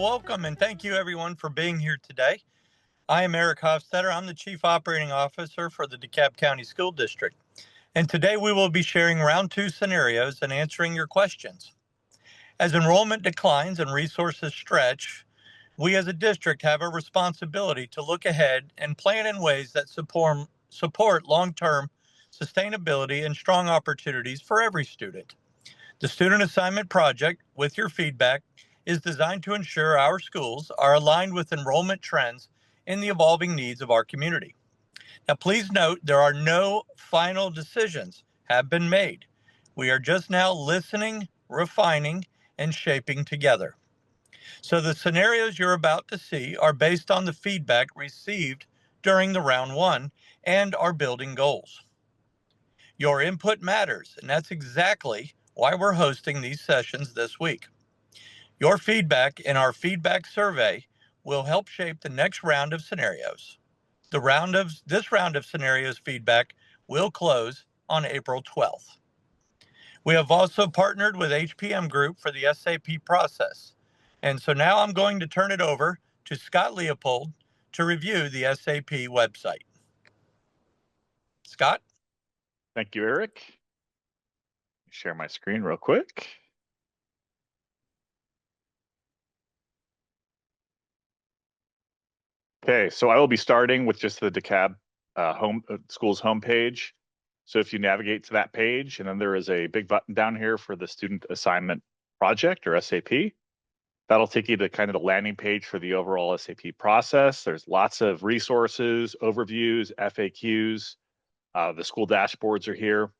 welcome and thank you everyone for being here today. I am Eric Hofstetter. I'm the Chief Operating Officer for the DeKalb County School District. And today we will be sharing round 2 scenarios and answering your questions. As enrollment declines and resources stretch, we as a district have a responsibility to look ahead and plan in ways that support long-term sustainability and strong opportunities for every student. The Student Assignment Project, with your feedback, is designed to ensure our schools are aligned with enrollment trends and the evolving needs of our community. Now, please note there are no final decisions have been made. We are just now listening, refining, and shaping together. So the scenarios you're about to see are based on the feedback received during the round 1 and our building goals. Your input matters, and that's exactly why we're hosting these sessions this week. Your feedback in our feedback survey will help shape the next round of scenarios. This round of scenarios feedback will close on April 12th. We have also partnered with HPM Group for the SAP process. And so now I'm going to turn it over to Scott Leopold to review the SAP website. Scott? Thank you, Eric. Share my screen real quick. Okay, so I will be starting with just the DeKalb school's homepage. So if you navigate to that page, and then there is a big button down here for the Student Assignment Project, or SAP. That'll take you to kind of the landing page for the overall SAP process. There's lots of resources, overviews, FAQs. The school dashboards are here.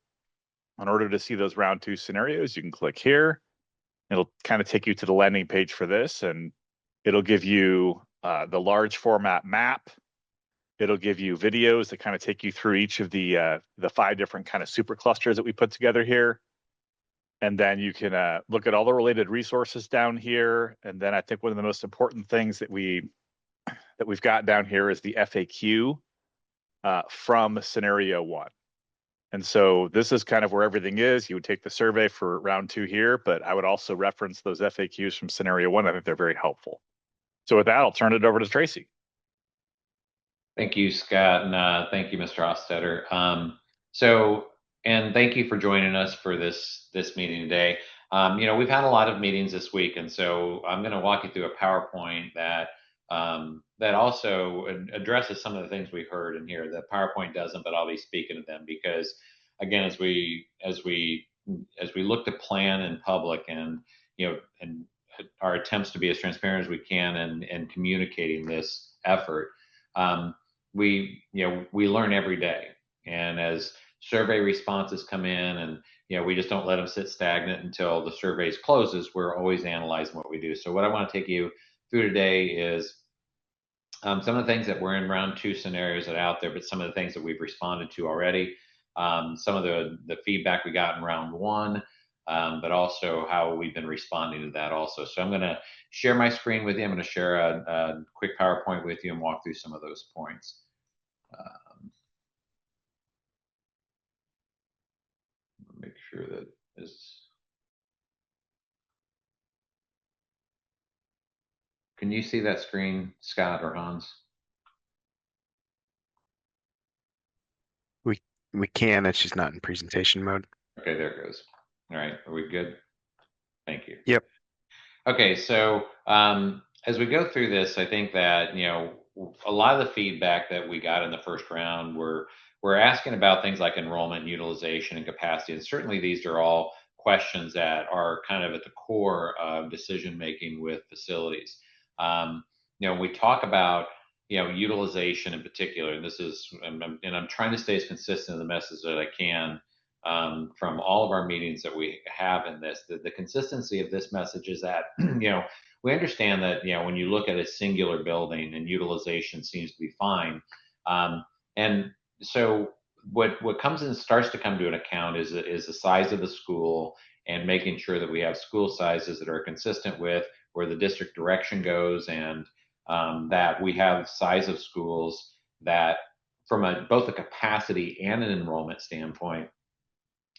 In order to see those round 2 scenarios, you can click here. It'll kind of take you to the landing page for this, and it'll give you the large format map. It'll give you videos that kind of take you through each of the 5 different kind of super clusters that we put together here. And then you can look at all the related resources down here. And then I think one of the most important things that we've got down here is the FAQ from scenario 1. And so this is kind of where everything is. You would take the survey for round 2 here, but I would also reference those FAQs from scenario 1. I think they're very helpful. So with that, I'll turn it over to Tracy. Thank you, Scott, and thank you, Mr. Hofstetter. And thank you for joining us for this meeting today. We've had a lot of meetings this week, and so I'm going to walk you through a PowerPoint that also addresses some of the things we heard in here. The PowerPoint doesn't, but I'll be speaking to them because, again, as we look to plan in public and our attempts to be as transparent as we can and communicating this effort, we learn every day. And as survey responses come in, and we just don't let them sit stagnant until the surveys closes. We're always analyzing what we do. So what I want to take you through today is some of the things that were in round 2 scenarios that are out there, but some of the things that we've responded to already, some of the feedback we got in round 1, but also how we've been responding to that also. So I'm going to share my screen with you. I'm going to share a quick PowerPoint with you and walk through some of those points. Make sure that is. Can you see that screen, Scott or Hans? We can. It's just not in presentation mode. Okay, there it goes. All right, are we good? Thank you. Yep. Okay, so as we go through this, I think that a lot of the feedback that we got in the first round we're asking about things like enrollment, utilization, and capacity. And certainly these are all questions that are kind of at the core of decision making with facilities. We talk about utilization in particular, and this is, and I'm trying to stay as consistent in the message that I can from all of our meetings that we have in this. The consistency of this message is that we understand that when you look at a singular building and utilization seems to be fine, and so what comes in starts to come to an account is the size of the school and making sure that we have school sizes that are consistent with where the district direction goes, and that we have size of schools that from both a capacity and an enrollment standpoint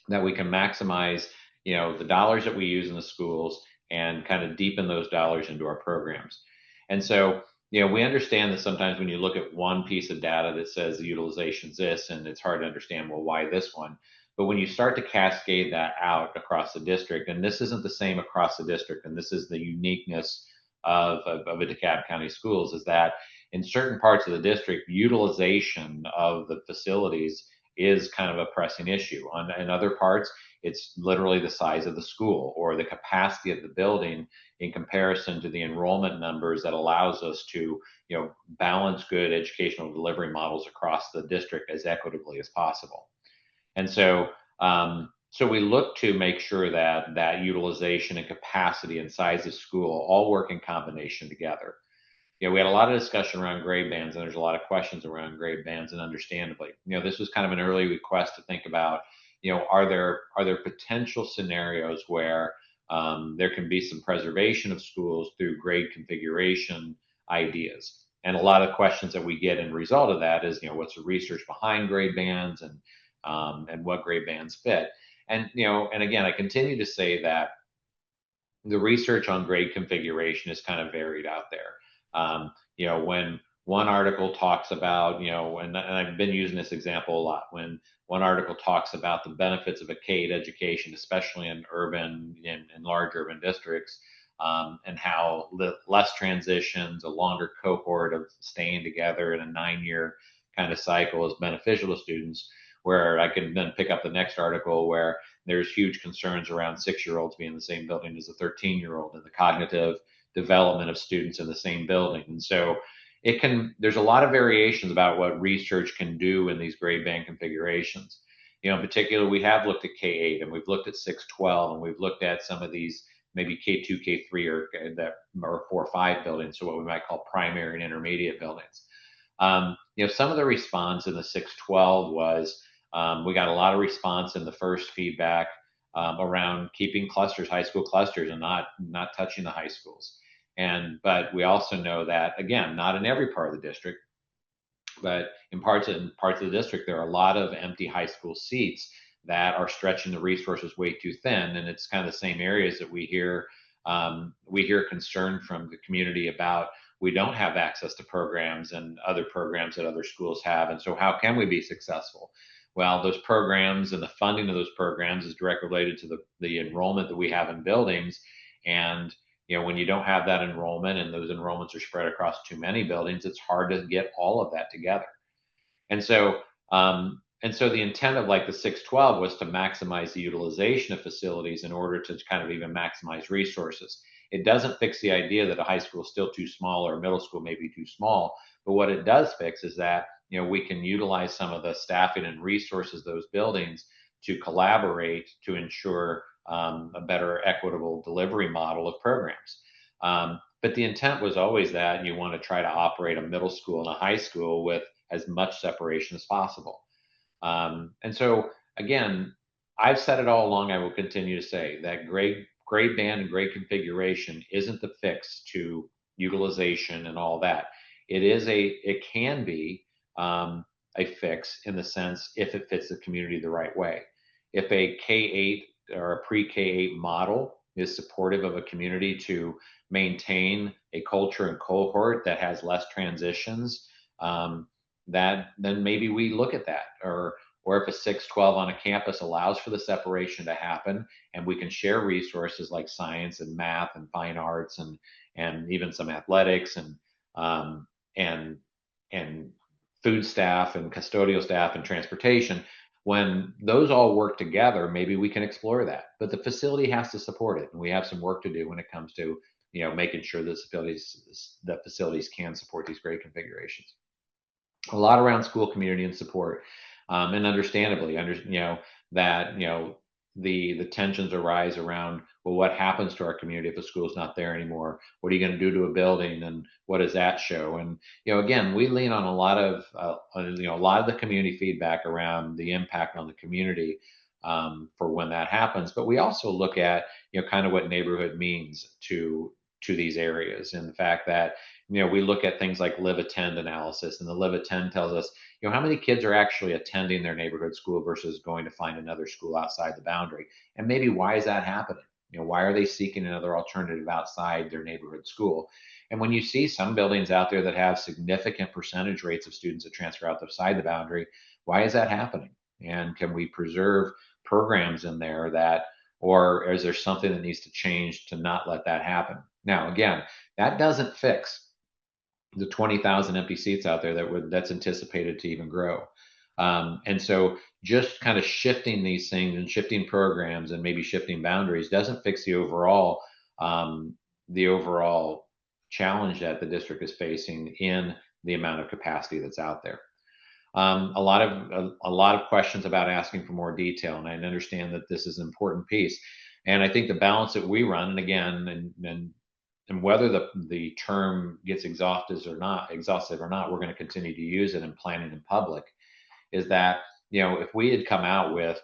that we can maximize the dollars that we use in the schools and kind of deepen those dollars into our programs. And so, we understand that sometimes when you look at one piece of data that says the utilization's this, and it's hard to understand, well, why this one? But when you start to cascade that out across the district, and this isn't the same across the district, and this is the uniqueness of a DeKalb County schools, is that in certain parts of the district, utilization of the facilities is kind of a pressing issue. In other parts, it's literally the size of the school or the capacity of the building in comparison to the enrollment numbers that allows us to, balance good educational delivery models across the district as equitably as possible. And so, so we look to make sure that utilization and capacity and size of school all work in combination together. We had a lot of discussion around grade bands, and there's a lot of questions around grade bands, and understandably, this was kind of an early request to think about, are there potential scenarios where there can be some preservation of schools through grade configuration ideas? And a lot of questions that we get in result of that is, what's the research behind grade bands, and what grade bands fit? And and again, I continue to say that the research on grade configuration is kind of varied out there. When one article talks about, and I've been using this example a lot, when one article talks about the benefits of a K-8 education, especially in urban, in large urban districts, and how less transitions, a longer cohort of staying together in a 9-year kind of cycle is beneficial to students, where I can then pick up the next article where there's huge concerns around 6-year-olds being in the same building as a 13-year-old and the cognitive development of students in the same building. And so there's a lot of variations about what research can do in these grade band configurations. In particular, we have looked at K-8 and we've looked at 6-12, and we've looked at some of these maybe K-2, K-3 or 4-5 buildings, so what we might call primary and intermediate buildings. Some of the response in the 6-12 was, we got a lot of response in the first feedback around keeping clusters, high school clusters, and not touching the high schools. But we also know that, again, not in every part of the district, but in parts of the district, there are a lot of empty high school seats that are stretching the resources way too thin. And it's kind of the same areas that we hear concern from the community about. We don't have access to programs and other programs that other schools have. And so how can we be successful? Well, those programs and the funding of those programs is directly related to the enrollment that we have in buildings. And when you don't have that enrollment and those enrollments are spread across too many buildings, it's hard to get all of that together. And so the intent of like the 6-12 was to maximize the utilization of facilities in order to kind of even maximize resources. It doesn't fix the idea that a high school is still too small or a middle school may be too small, but what it does fix is that we can utilize some of the staffing and resources of those buildings to collaborate to ensure a better equitable delivery model of programs. But the intent was always that you want to try to operate a middle school and a high school with as much separation as possible. And so, again, I've said it all along, I will continue to say that grade band and grade configuration isn't the fix to utilization and all that. It can be a fix in the sense if it fits the community the right way. If a K-8 or a pre-K-8 model is supportive of a community to maintain a culture and cohort that has less transitions, then maybe we look at that. Or if a 6-12 on a campus allows for the separation to happen, and we can share resources like science and math and fine arts and even some athletics and food staff and custodial staff and transportation, when those all work together, maybe we can explore that. But the facility has to support it, and we have some work to do when it comes to making sure that facilities can support these grade configurations. A lot around school community and support, and understandably, the tensions arise around, well, what happens to our community if a school's not there anymore? What are you going to do to a building, and what does that show? And again, we lean on a lot of the community feedback around the impact on the community for when that happens. But we also look at kind of what neighborhood means to these areas, and the fact that we look at things like live attend analysis, and the live attend tells us how many kids are actually attending their neighborhood school versus going to find another school outside the boundary, and maybe why is that happening? Why are they seeking another alternative outside their neighborhood school? And when you see some buildings out there that have significant percentage rates of students that transfer outside the boundary, why is that happening? And can we preserve programs in there that, or is there something that needs to change to not let that happen? Now, again, that doesn't fix the 20,000 empty seats out there that's anticipated to even grow. And so just kind of shifting these things and shifting programs and maybe shifting boundaries doesn't fix the overall challenge that the district is facing in the amount of capacity that's out there. A lot of questions about asking for more detail, and I understand that this is an important piece. And I think the balance that we run, and again, and whether the term gets exhaustive or not, we're going to continue to use it in planning in public, is that, if we had come out with,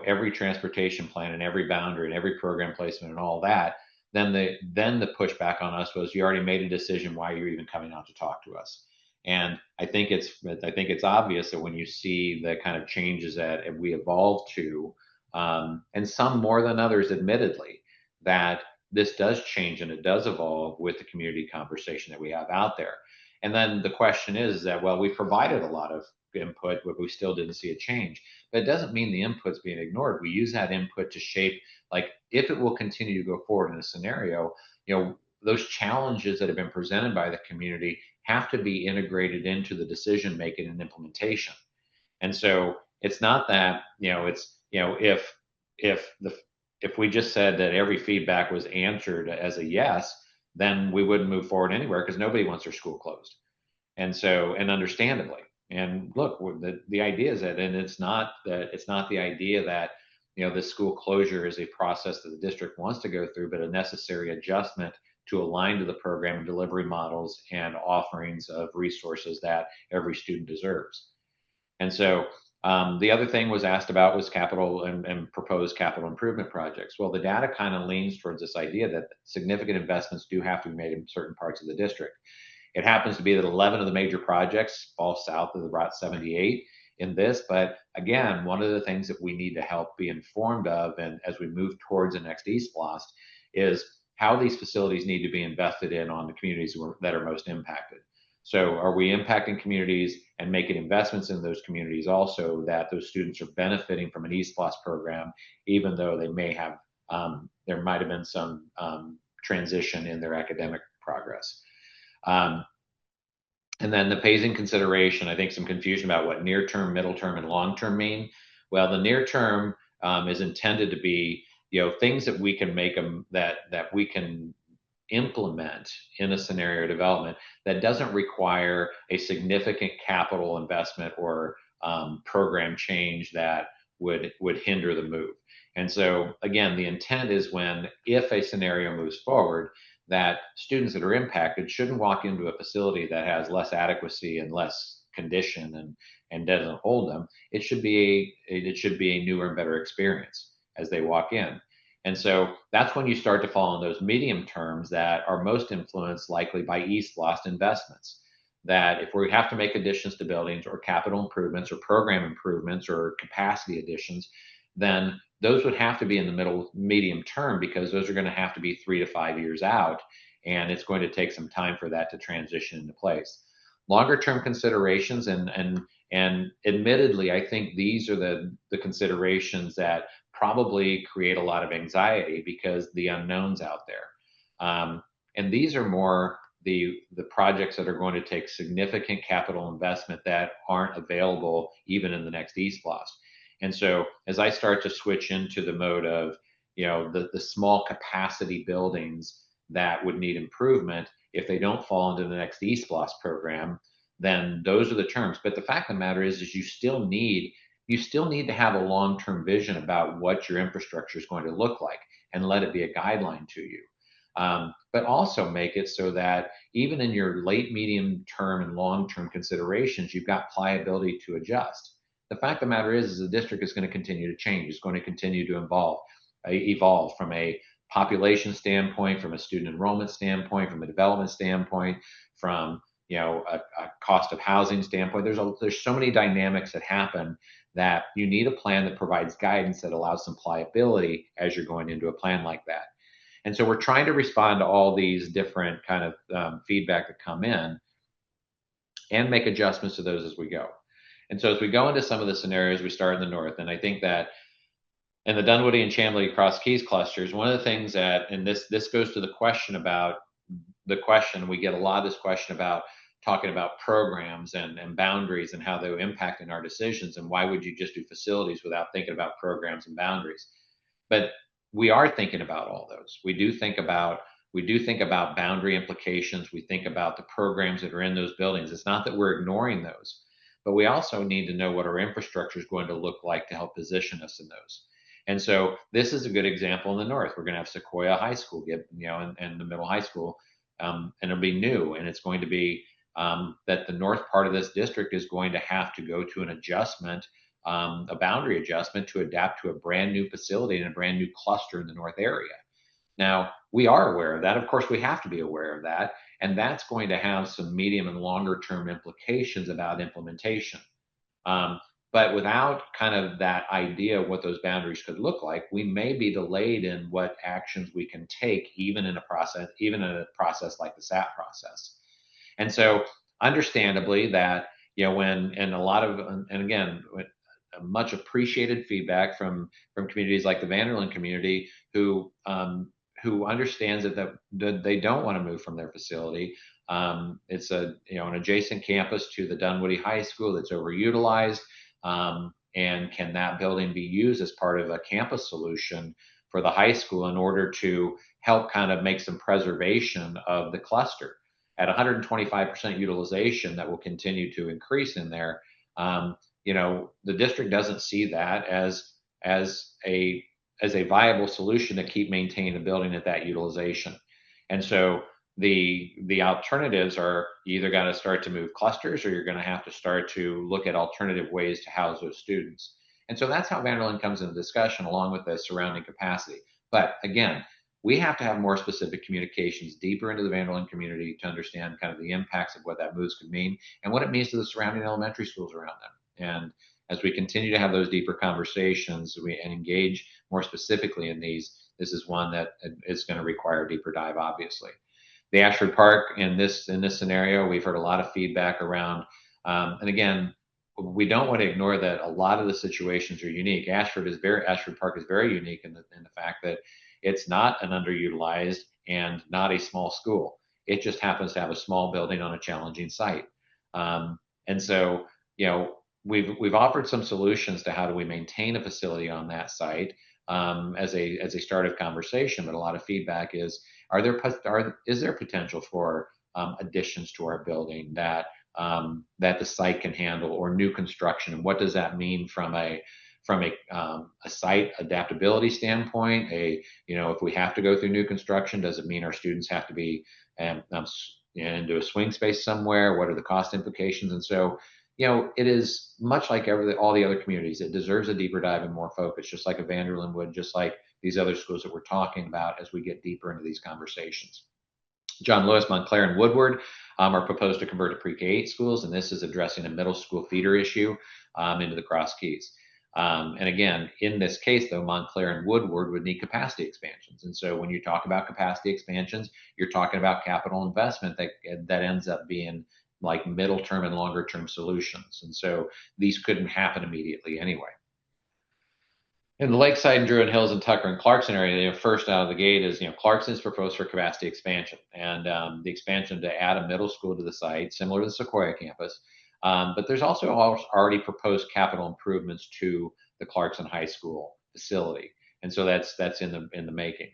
every transportation plan and every boundary and every program placement and all that, then the pushback on us was, you already made a decision, why you're even coming out to talk to us. And I think it's obvious that when you see the kind of changes that we evolved to, and some more than others, admittedly, that this does change and it does evolve with the community conversation that we have out there. And then the question is that, well, we provided a lot of input, but we still didn't see a change. But it doesn't mean the input's being ignored. We use that input to shape, like, if it will continue to go forward in a scenario, those challenges that have been presented by the community have to be integrated into the decision making and implementation. And so it's not that, if we just said that every feedback was answered as a yes, then we wouldn't move forward anywhere, because nobody wants their school closed. And so, and understandably, and look, the idea is that, and it's not the idea that, this school closure is a process that the district wants to go through, but a necessary adjustment to align to the program and delivery models and offerings of resources that every student deserves. And so the other thing was asked about was capital and proposed capital improvement projects. Well, the data kind of leans towards this idea that significant investments do have to be made in certain parts of the district. It happens to be that 11 of the major projects fall south of the Route 78 in this. But again, one of the things that we need to help be informed of, and as we move towards the next eSPLOST, is how these facilities need to be invested in on the communities that are most impacted. So are we impacting communities and making investments in those communities also, that those students are benefiting from an eSPLOST program, even though they may have, there might have been some transition in their academic progress. And then the phasing consideration, I think some confusion about what near term, middle term, and long term mean. Well, the near term is intended to be, things that we can make them, that we can implement in a scenario development that doesn't require a significant capital investment or program change that would hinder the move. And so again, the intent is if a scenario moves forward, that students that are impacted shouldn't walk into a facility that has less adequacy and less condition and doesn't hold them. It should be a newer and better experience as they walk in. And so that's when you start to fall in those medium terms that are most influenced likely by eSPLOST investments. That if we have to make additions to buildings or capital improvements or program improvements or capacity additions, then those would have to be in the medium term, because those are going to have to be 3 to 5 years out, and it's going to take some time for that to transition into place. Longer term considerations, and admittedly, I think these are the considerations that probably create a lot of anxiety, because the unknowns out there. And these are more the projects that are going to take significant capital investment that aren't available even in the next eSPLOST. And so as I start to switch into the mode of, the small capacity buildings that would need improvement, if they don't fall into the next eSPLOST program, then those are the terms. But the fact of the matter is you still need to have a long-term vision about what your infrastructure is going to look like, and let it be a guideline to you. But also make it so that even in your late, medium term, and long-term considerations, you've got pliability to adjust. The fact of the matter is the district is going to continue to change. It's going to continue to evolve from a population standpoint, from a student enrollment standpoint, from a development standpoint, from a cost of housing standpoint. There's so many dynamics that happen that you need a plan that provides guidance that allows some pliability as you're going into a plan like that. And so we're trying to respond to all these different kind of feedback that come in and make adjustments to those as we go. And so as we go into some of the scenarios, we start in the north. And I think that in the Dunwoody and Chamblee Cross Keys clusters, one of the things that, and this goes to the question about the question, we get a lot of this question about talking about programs and boundaries and how they're impacting our decisions, and why would you just do facilities without thinking about programs and boundaries? But we are thinking about all those. We do think about boundary implications. We think about the programs that are in those buildings. It's not that we're ignoring those, but we also need to know what our infrastructure is going to look like to help position us in those. And so this is a good example in the north. We're going to have Sequoia High School, and the middle high school, and it'll be new, and it's going to be that the north part of this district is going to have to go to an adjustment, a boundary adjustment, to adapt to a brand new facility and a brand new cluster in the north area. Now, we are aware of that. Of course, we have to be aware of that. And that's going to have some medium and longer term implications about implementation. But without kind of that idea of what those boundaries could look like, we may be delayed in what actions we can take, even in a process like the SAP process. And so, understandably, that again, much appreciated feedback from communities like the Vanderland community, who understands that they don't want to move from their facility. It's an adjacent campus to the Dunwoody High School that's overutilized. And can that building be used as part of a campus solution for the high school in order to help kind of make some preservation of the cluster? At 125% utilization, that will continue to increase in there. The district doesn't see that as a viable solution to keep maintaining the building at that utilization. And so the alternatives are, you either got to start to move clusters, or you're going to have to start to look at alternative ways to house those students. And so that's how Vanderland comes into discussion, along with the surrounding capacity. But again, we have to have more specific communications deeper into the Vanderland community to understand kind of the impacts of what that moves could mean and what it means to the surrounding elementary schools around them. And as we continue to have those deeper conversations and engage more specifically in these, this is one that is going to require a deeper dive, obviously. The Ashford Park, in this scenario, we've heard a lot of feedback around, and again, we don't want to ignore that a lot of the situations are unique. Ashford Park is very unique in the fact that it's not an underutilized and not a small school. It just happens to have a small building on a challenging site. And so, we've offered some solutions to how do we maintain a facility on that site as a start of conversation. But a lot of feedback is, is there potential for additions to our building that the site can handle, or new construction, and what does that mean from a site adaptability standpoint? If we have to go through new construction, does it mean our students have to be into a swing space somewhere? What are the cost implications? And so, it is much like all the other communities. It deserves a deeper dive and more focus, just like a Vanderland would, just like these other schools that we're talking about as we get deeper into these conversations. John Lewis, Montclair, and Woodward are proposed to convert to pre-K-8 schools, and this is addressing a middle school feeder issue into the Cross Keys. And again, in this case, though, Montclair and Woodward would need capacity expansions. And so when you talk about capacity expansions, you're talking about capital investment that ends up being like middle term and longer term solutions. And so these couldn't happen immediately anyway. In the Lakeside and Druid Hills and Tucker and Clarkson area, first out of the gate is, Clarkson is proposed for capacity expansion, and the expansion to add a middle school to the site, similar to the Sequoia campus. But there's also already proposed capital improvements to the Clarkson High School facility, and so that's in the making.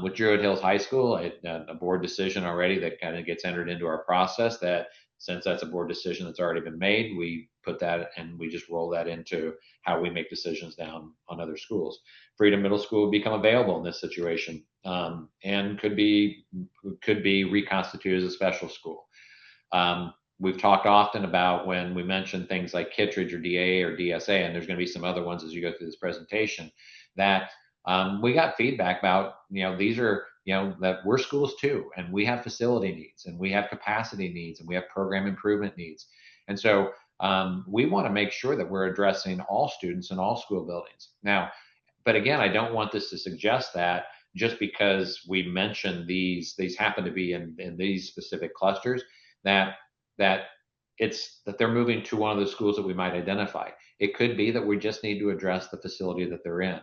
With Druid Hills High School, a board decision already that kind of gets entered into our process, that since that's a board decision that's already been made, we put that and we just roll that into how we make decisions down on other schools. Freedom Middle School would become available in this situation, and could be reconstituted as a special school. We've talked often about when we mention things like Kittredge or DA or DSA, and there's going to be some other ones as you go through this presentation, that we got feedback about, these are, that we're schools too, and we have facility needs, and we have capacity needs, and we have program improvement needs. And so we want to make sure that we're addressing all students in all school buildings. Now, but again, I don't want this to suggest that just because we mentioned these happen to be in these specific clusters, that they're moving to one of the schools that we might identify. It could be that we just need to address the facility that they're in,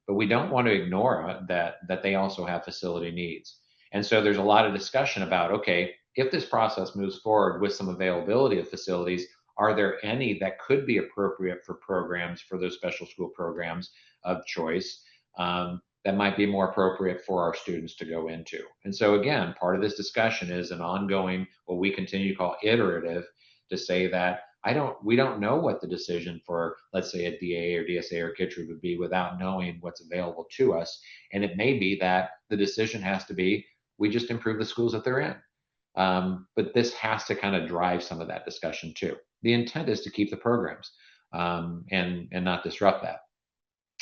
but we don't want to ignore that they also have facility needs. And so there's a lot of discussion about, okay, if this process moves forward with some availability of facilities, are there any that could be appropriate for programs, for those special school programs of choice, that might be more appropriate for our students to go into? And so again, part of this discussion is an ongoing, what we continue to call iterative, to say that we don't know what the decision for, let's say, a DA or DSA or Kittredge would be without knowing what's available to us. And it may be that the decision has to be, we just improve the schools that they're in. But this has to kind of drive some of that discussion too. The intent is to keep the programs and not disrupt that.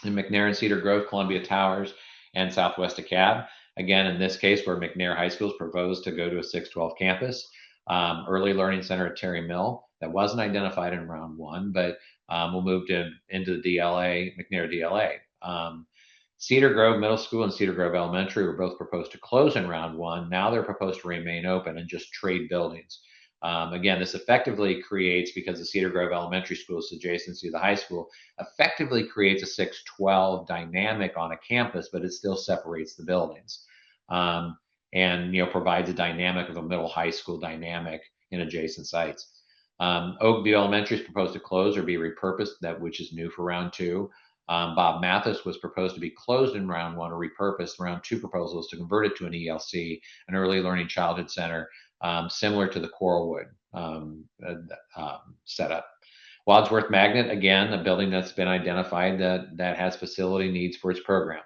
In McNair and Cedar Grove, Columbia Towers, and Southwest DeKalb, again, in this case, where McNair High School is proposed to go to a 612 campus, Early Learning Center at Terry Mill, that wasn't identified in round one, but we'll move into the DLA, McNair DLA. Cedar Grove Middle School and Cedar Grove Elementary were both proposed to close in round one. Now they're proposed to remain open and just trade buildings. Again, this effectively creates, because the Cedar Grove Elementary School's adjacency to the high school, effectively creates a 612 dynamic on a campus, but it still separates the buildings. And provides a dynamic of a middle high school dynamic in adjacent sites. Oakview Elementary is proposed to close or be repurposed, which is new for round two. Bob Mathis was proposed to be closed in round one or repurposed. Round two proposals to convert it to an ELC, an Early Learning Childhood Center, similar to the Coralwood setup. Wadsworth Magnet, again, a building that's been identified that has facility needs for its program.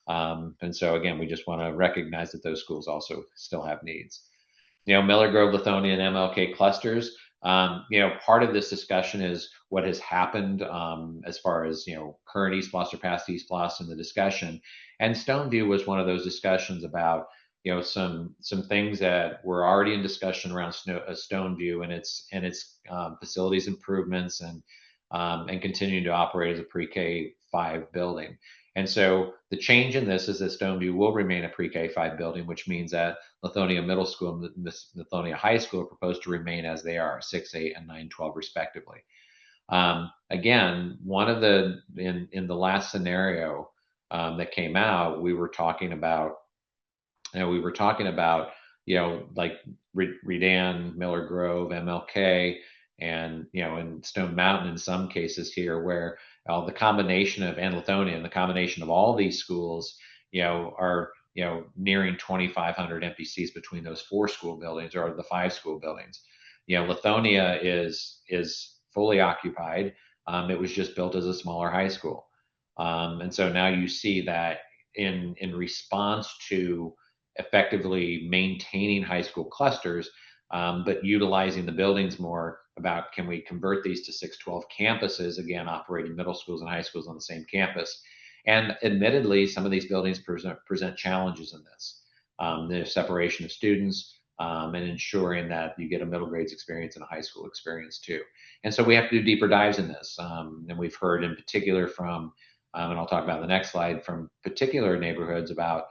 And so again, we just want to recognize that those schools also still have needs. Miller Grove, Lithonia, and MLK clusters. Part of this discussion is what has happened as far as current East Plus or past East Plus in the discussion. And Stoneview was one of those discussions about some things that were already in discussion around Stoneview and its facilities improvements and continuing to operate as a pre-K 5 building. And so the change in this is that Stoneview will remain a pre-K 5 building, which means that Lithonia Middle School and Lithonia High School are proposed to remain as they are, 6-8 and 9-12 respectively. Again, one of in the last scenario that came out, we were talking about like Redan, Miller Grove, MLK, and and Stone Mountain in some cases here, where the combination of Lithonia and the combination of all these schools are nearing 2,500 empty seats between those 4 school buildings or the 5 school buildings. Lithonia is fully occupied. It was just built as a smaller high school, and so now you see that in response to effectively maintaining high school clusters, but utilizing the buildings more, about can we convert these to 612 campuses, again, operating middle schools and high schools on the same campus. And admittedly, some of these buildings present challenges in this. The separation of students and ensuring that you get a middle grades experience and a high school experience too. And so we have to do deeper dives in this. And we've heard in particular from, and I'll talk about in the next slide, from particular neighborhoods about,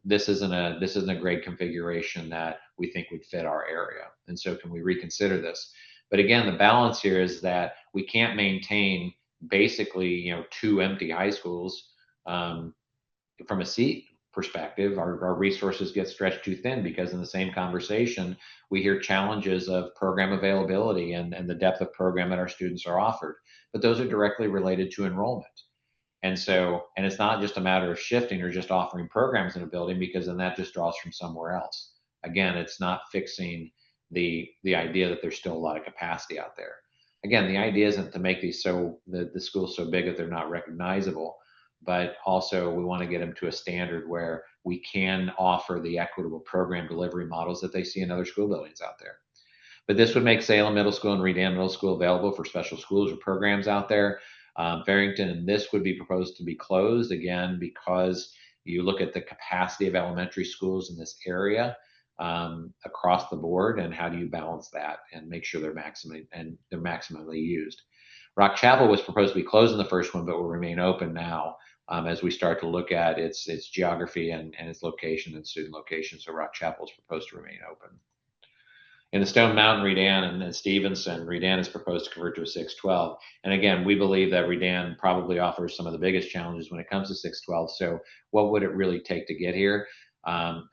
this isn't a grade configuration that we think would fit our area. And so can we reconsider this? But again, the balance here is that we can't maintain basically, 2 empty high schools from a seat perspective. Our resources get stretched too thin, because in the same conversation, we hear challenges of program availability and the depth of program that our students are offered. But those are directly related to enrollment. And it's not just a matter of shifting or just offering programs in a building, because then that just draws from somewhere else. Again, it's not fixing the idea that there's still a lot of capacity out there. Again, the idea isn't to make these the schools so big that they're not recognizable, but also we want to get them to a standard where we can offer the equitable program delivery models that they see in other school buildings out there. But this would make Salem Middle School and Redan Middle School available for special schools or programs out there. Farrington and this would be proposed to be closed, again, because you look at the capacity of elementary schools in this area across the board, and how do you balance that and make sure they're maximally used. Rock Chapel was proposed to be closed in the first one, but will remain open now as we start to look at its geography and its location and student location. So Rock Chapel is proposed to remain open. In the Stone Mountain, Redan, and then Stevenson, Redan is proposed to convert to a 612. And again, we believe that Redan probably offers some of the biggest challenges when it comes to 612. So what would it really take to get here?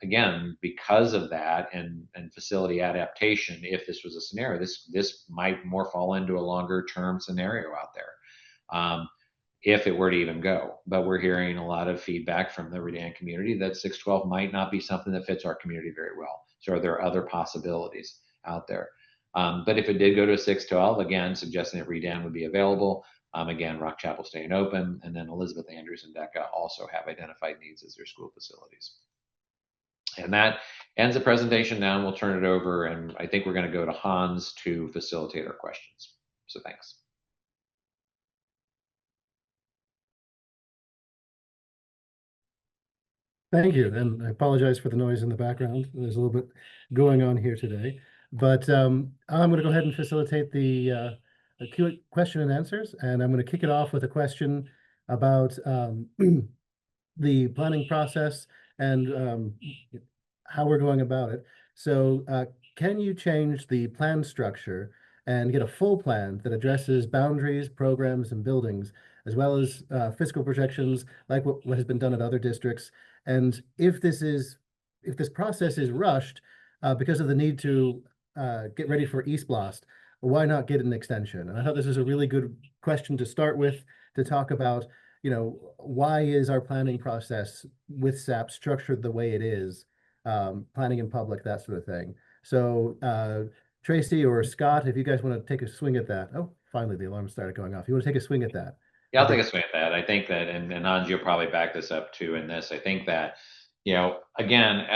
Again, because of that and facility adaptation, if this was a scenario, this might more fall into a longer term scenario out there. If it were to even go. But we're hearing a lot of feedback from the Redan community that 612 might not be something that fits our community very well. So are there other possibilities out there? But if it did go to a 612, again, suggesting that Redan would be available. Again, Rock Chapel staying open, and then Elizabeth Andrews and DECA also have identified needs as their school facilities. And that ends the presentation now, and we'll turn it over, and I think we're going to go to Hans to facilitate our questions. So thanks. Thank you, and I apologize for the noise in the background. There's a little bit going on here today, but I'm going to go ahead and facilitate the question and answers, and I'm going to kick it off with a question about the planning process and how we're going about it. So can you change the plan structure and get a full plan that addresses boundaries, programs, and buildings, as well as fiscal projections like what has been done at other districts? And if this process is rushed because of the need to get ready for East Blast, why not get an extension? And I thought this was a really good question to start with, to talk about, why is our planning process with SAP structured the way it is, planning in public, that sort of thing. So Tracy or Scott, if you guys want to take a swing at that. Oh, finally the alarm started going off. You want to take a swing at that? Yeah, I'll take a swing at that. I think that, and Anj, you'll probably back this up too in this. I think that, again,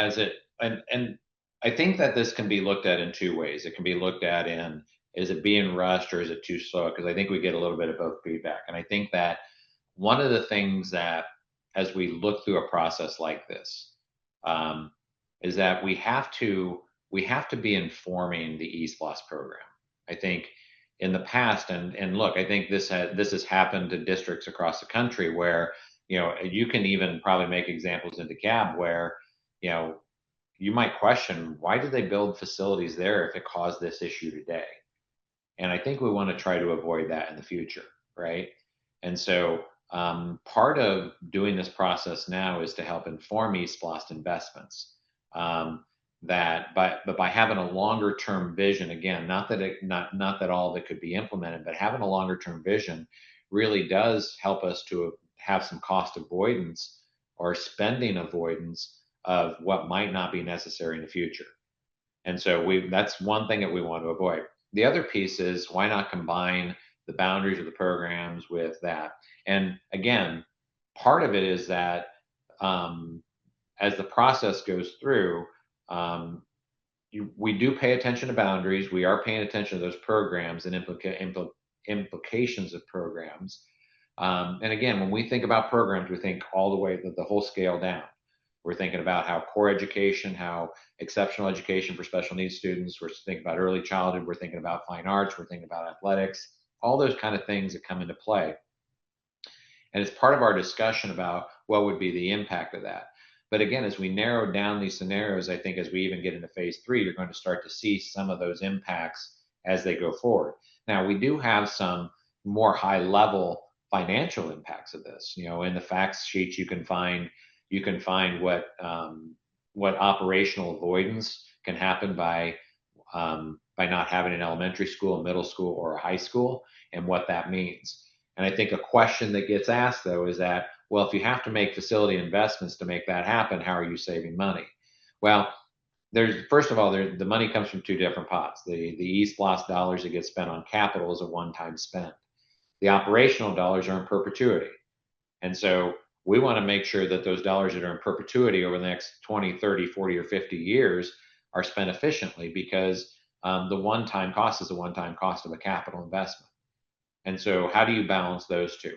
and I think that this can be looked at in two ways. It can be looked at in, is it being rushed or is it too slow? Because I think we get a little bit of both feedback. And I think that one of the things that, as we look through a process like this, is that we have to be informing the East Blast program. I think in the past, and look, I think this has happened to districts across the country where, you can even probably make examples in DeKalb where, you might question, why did they build facilities there if it caused this issue today? And I think we want to try to avoid that in the future, right? And so part of doing this process now is to help inform East Blast investments. But by having a longer term vision, again, not that all of it could be implemented, but having a longer term vision really does help us to have some cost avoidance or spending avoidance of what might not be necessary in the future. And so that's one thing that we want to avoid. The other piece is, why not combine the boundaries of the programs with that? And again, part of it is that as the process goes through, we do pay attention to boundaries. We are paying attention to those programs and implications of programs. And again, when we think about programs, we think all the way the whole scale down. We're thinking about how core education, how exceptional education for special needs students. We're thinking about early childhood. We're thinking about fine arts. We're thinking about athletics, all those kind of things that come into play. And it's part of our discussion about what would be the impact of that. But again, as we narrow down these scenarios, I think as we even get into phase 3, you're going to start to see some of those impacts as they go forward. Now, we do have some more high level financial impacts of this. In the facts sheets, you can find what operational avoidance can happen by not having an elementary school, a middle school, or a high school, and what that means. And I think a question that gets asked, though, is that, well, if you have to make facility investments to make that happen, how are you saving money? Well, first of all, the money comes from two different pots. The East Blast dollars that get spent on capital is a one-time spend. The operational dollars are in perpetuity. And so we want to make sure that those dollars that are in perpetuity over the next 20, 30, 40, or 50 years are spent efficiently, because the one-time cost is the one-time cost of a capital investment. And so how do you balance those two?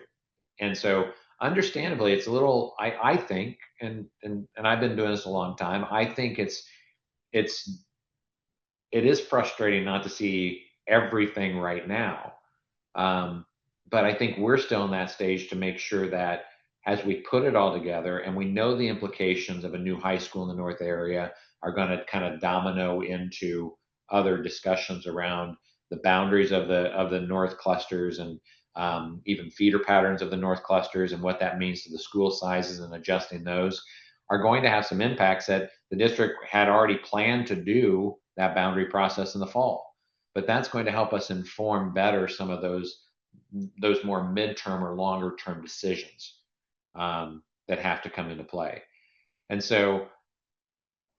And so understandably, it's a little, I think, and I've been doing this a long time, I think it is frustrating not to see everything right now. But I think we're still in that stage to make sure that as we put it all together, and we know the implications of a new high school in the North area are going to kind of domino into other discussions around the boundaries of the North clusters, and even feeder patterns of the North clusters, and what that means to the school sizes and adjusting those, are going to have some impacts that the district had already planned to do that boundary process in the fall. But that's going to help us inform better some of those more midterm or longer term decisions that have to come into play. And so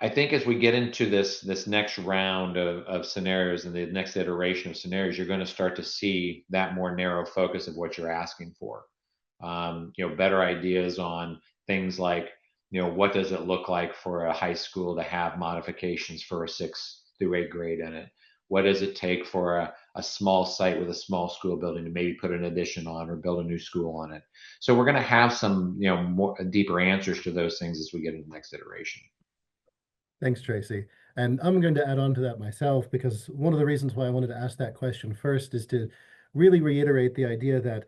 I think as we get into this next round of scenarios and the next iteration of scenarios, you're going to start to see that more narrow focus of what you're asking for. Better ideas on things like, what does it look like for a high school to have modifications for a 6th through 8th grade in it? What does it take for a small site with a small school building to maybe put an addition on or build a new school on it? So we're going to have some, more deeper answers to those things as we get into the next iteration. Thanks, Tracy. And I'm going to add on to that myself, because one of the reasons why I wanted to ask that question first is to really reiterate the idea that,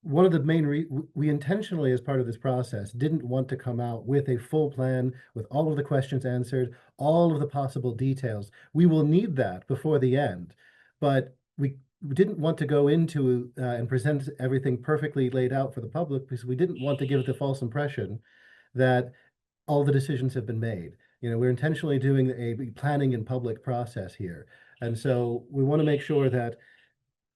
one of the main we intentionally, as part of this process, didn't want to come out with a full plan with all of the questions answered, all of the possible details. We will need that before the end, but we didn't want to go into and present everything perfectly laid out for the public, because we didn't want to give the false impression that all the decisions have been made. We're intentionally doing a planning in public process here. And so we want to make sure that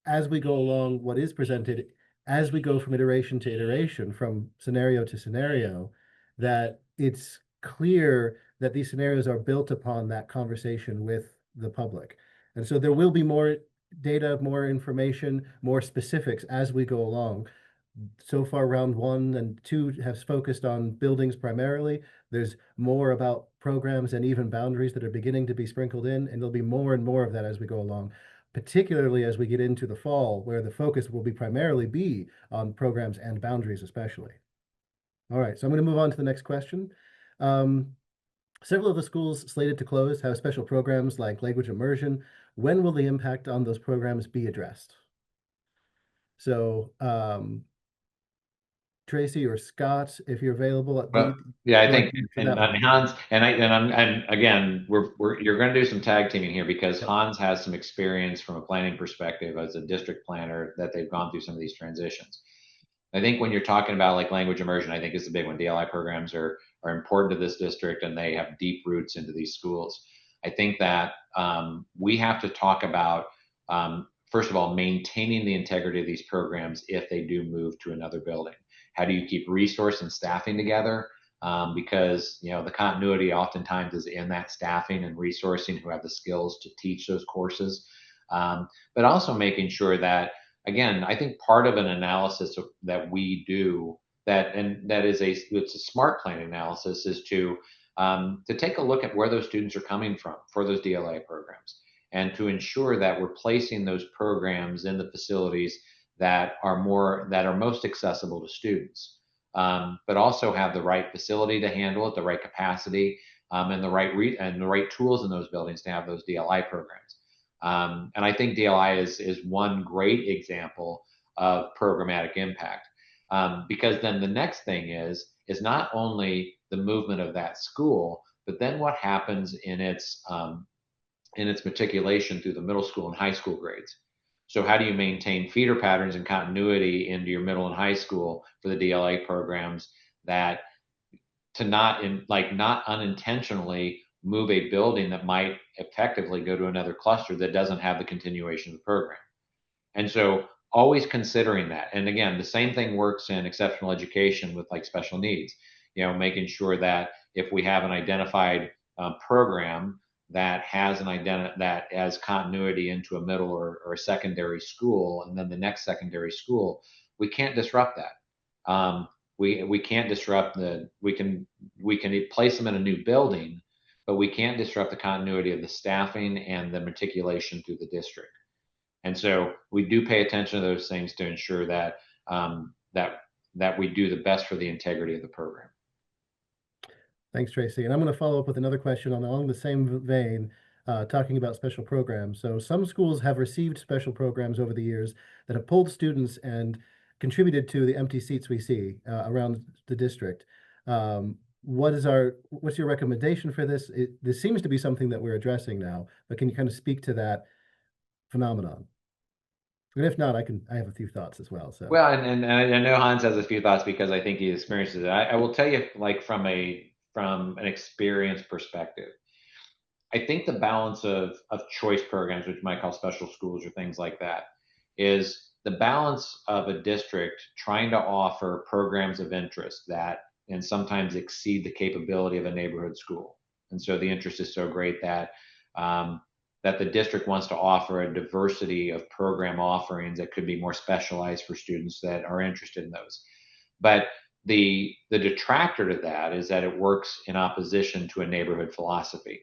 as we go along, what is presented, as we go from iteration to iteration, from scenario to scenario, that it's clear that these scenarios are built upon that conversation with the public. And so there will be more data, more information, more specifics as we go along. So far, round 1 and 2 have focused on buildings primarily. There's more about programs and even boundaries that are beginning to be sprinkled in, and there'll be more and more of that as we go along, particularly as we get into the fall, where the focus will primarily be on programs and boundaries especially. All right, so I'm going to move on to the next question. Several of the schools slated to close have special programs like language immersion. When will the impact on those programs be addressed? So, Tracy or Scott, if you're available. Yeah, I think, and Hans, and again, you're going to do some tag teaming here, because Hans has some experience from a planning perspective as a district planner, that they've gone through some of these transitions. I think when you're talking about like language immersion, I think it's a big one. DLI programs are important to this district, and they have deep roots into these schools. I think that we have to talk about, first of all, maintaining the integrity of these programs if they do move to another building. How do you keep resource and staffing together? Because the continuity oftentimes is in that staffing and resourcing who have the skills to teach those courses, but also making sure that, again, I think part of an analysis that we do it's a smart planning analysis, is to take a look at where those students are coming from for those DLA programs, and to ensure that we're placing those programs in the facilities that are most accessible to students, but also have the right facility to handle it, the right capacity, and the right tools in those buildings to have those DLI programs. And I think DLI is one great example of programmatic impact, because then the next thing is not only the movement of that school, but then what happens in its matriculation through the middle school and high school grades. So how do you maintain feeder patterns and continuity into your middle and high school for the DLA programs, that to not unintentionally move a building that might effectively go to another cluster that doesn't have the continuation of the program? And so always considering that. And again, the same thing works in exceptional education with like special needs, making sure that if we have an identified program that has continuity into a middle or a secondary school, and then the next secondary school, we can't disrupt that. We can't disrupt we can place them in a new building, but we can't disrupt the continuity of the staffing and the matriculation through the district. And so we do pay attention to those things to ensure that that we do the best for the integrity of the program. Thanks, Tracy. And I'm going to follow up with another question along the same vein, talking about special programs. So some schools have received special programs over the years that have pulled students and contributed to the empty seats we see around the district. What's your recommendation for this? This seems to be something that we're addressing now, but can you kind of speak to that phenomenon? And if not, I have a few thoughts as well. So Well, and I know Hans has a few thoughts because I think he experiences it. I will tell you, like from an experience perspective, I think the balance of choice programs, which you might call special schools or things like that, is the balance of a district trying to offer programs of interest that and sometimes exceed the capability of a neighborhood school. And so the interest is so great that that the district wants to offer a diversity of program offerings that could be more specialized for students that are interested in those. But the detractor to that is that it works in opposition to a neighborhood philosophy.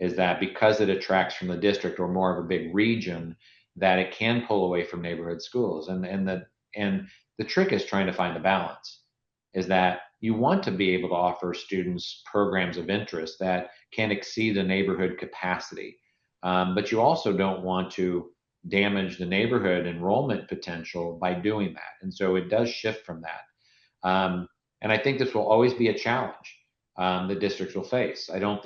Is that because it attracts from the district or more of a big region, that it can pull away from neighborhood schools. And the trick is trying to find the balance. Is that you want to be able to offer students programs of interest that can exceed the neighborhood capacity, but you also don't want to damage the neighborhood enrollment potential by doing that. And so it does shift from that. And I think this will always be a challenge that districts will face. I don't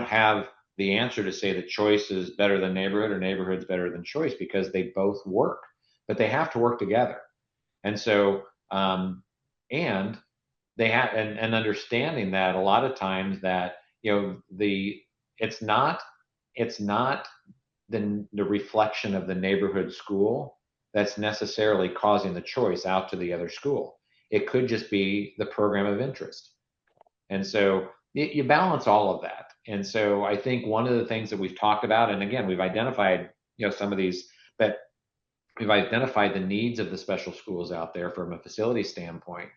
have the answer to say that choice is better than neighborhood or neighborhood's better than choice, because they both work, but they have to work together. And so, and they have, and understanding that a lot of times that, it's not the reflection of the neighborhood school that's necessarily causing the choice out to the other school. It could just be the program of interest. And so you balance all of that. And so I think one of the things that we've talked about, and again, we've identified, some of these, but we've identified the needs of the special schools out there from a facility standpoint.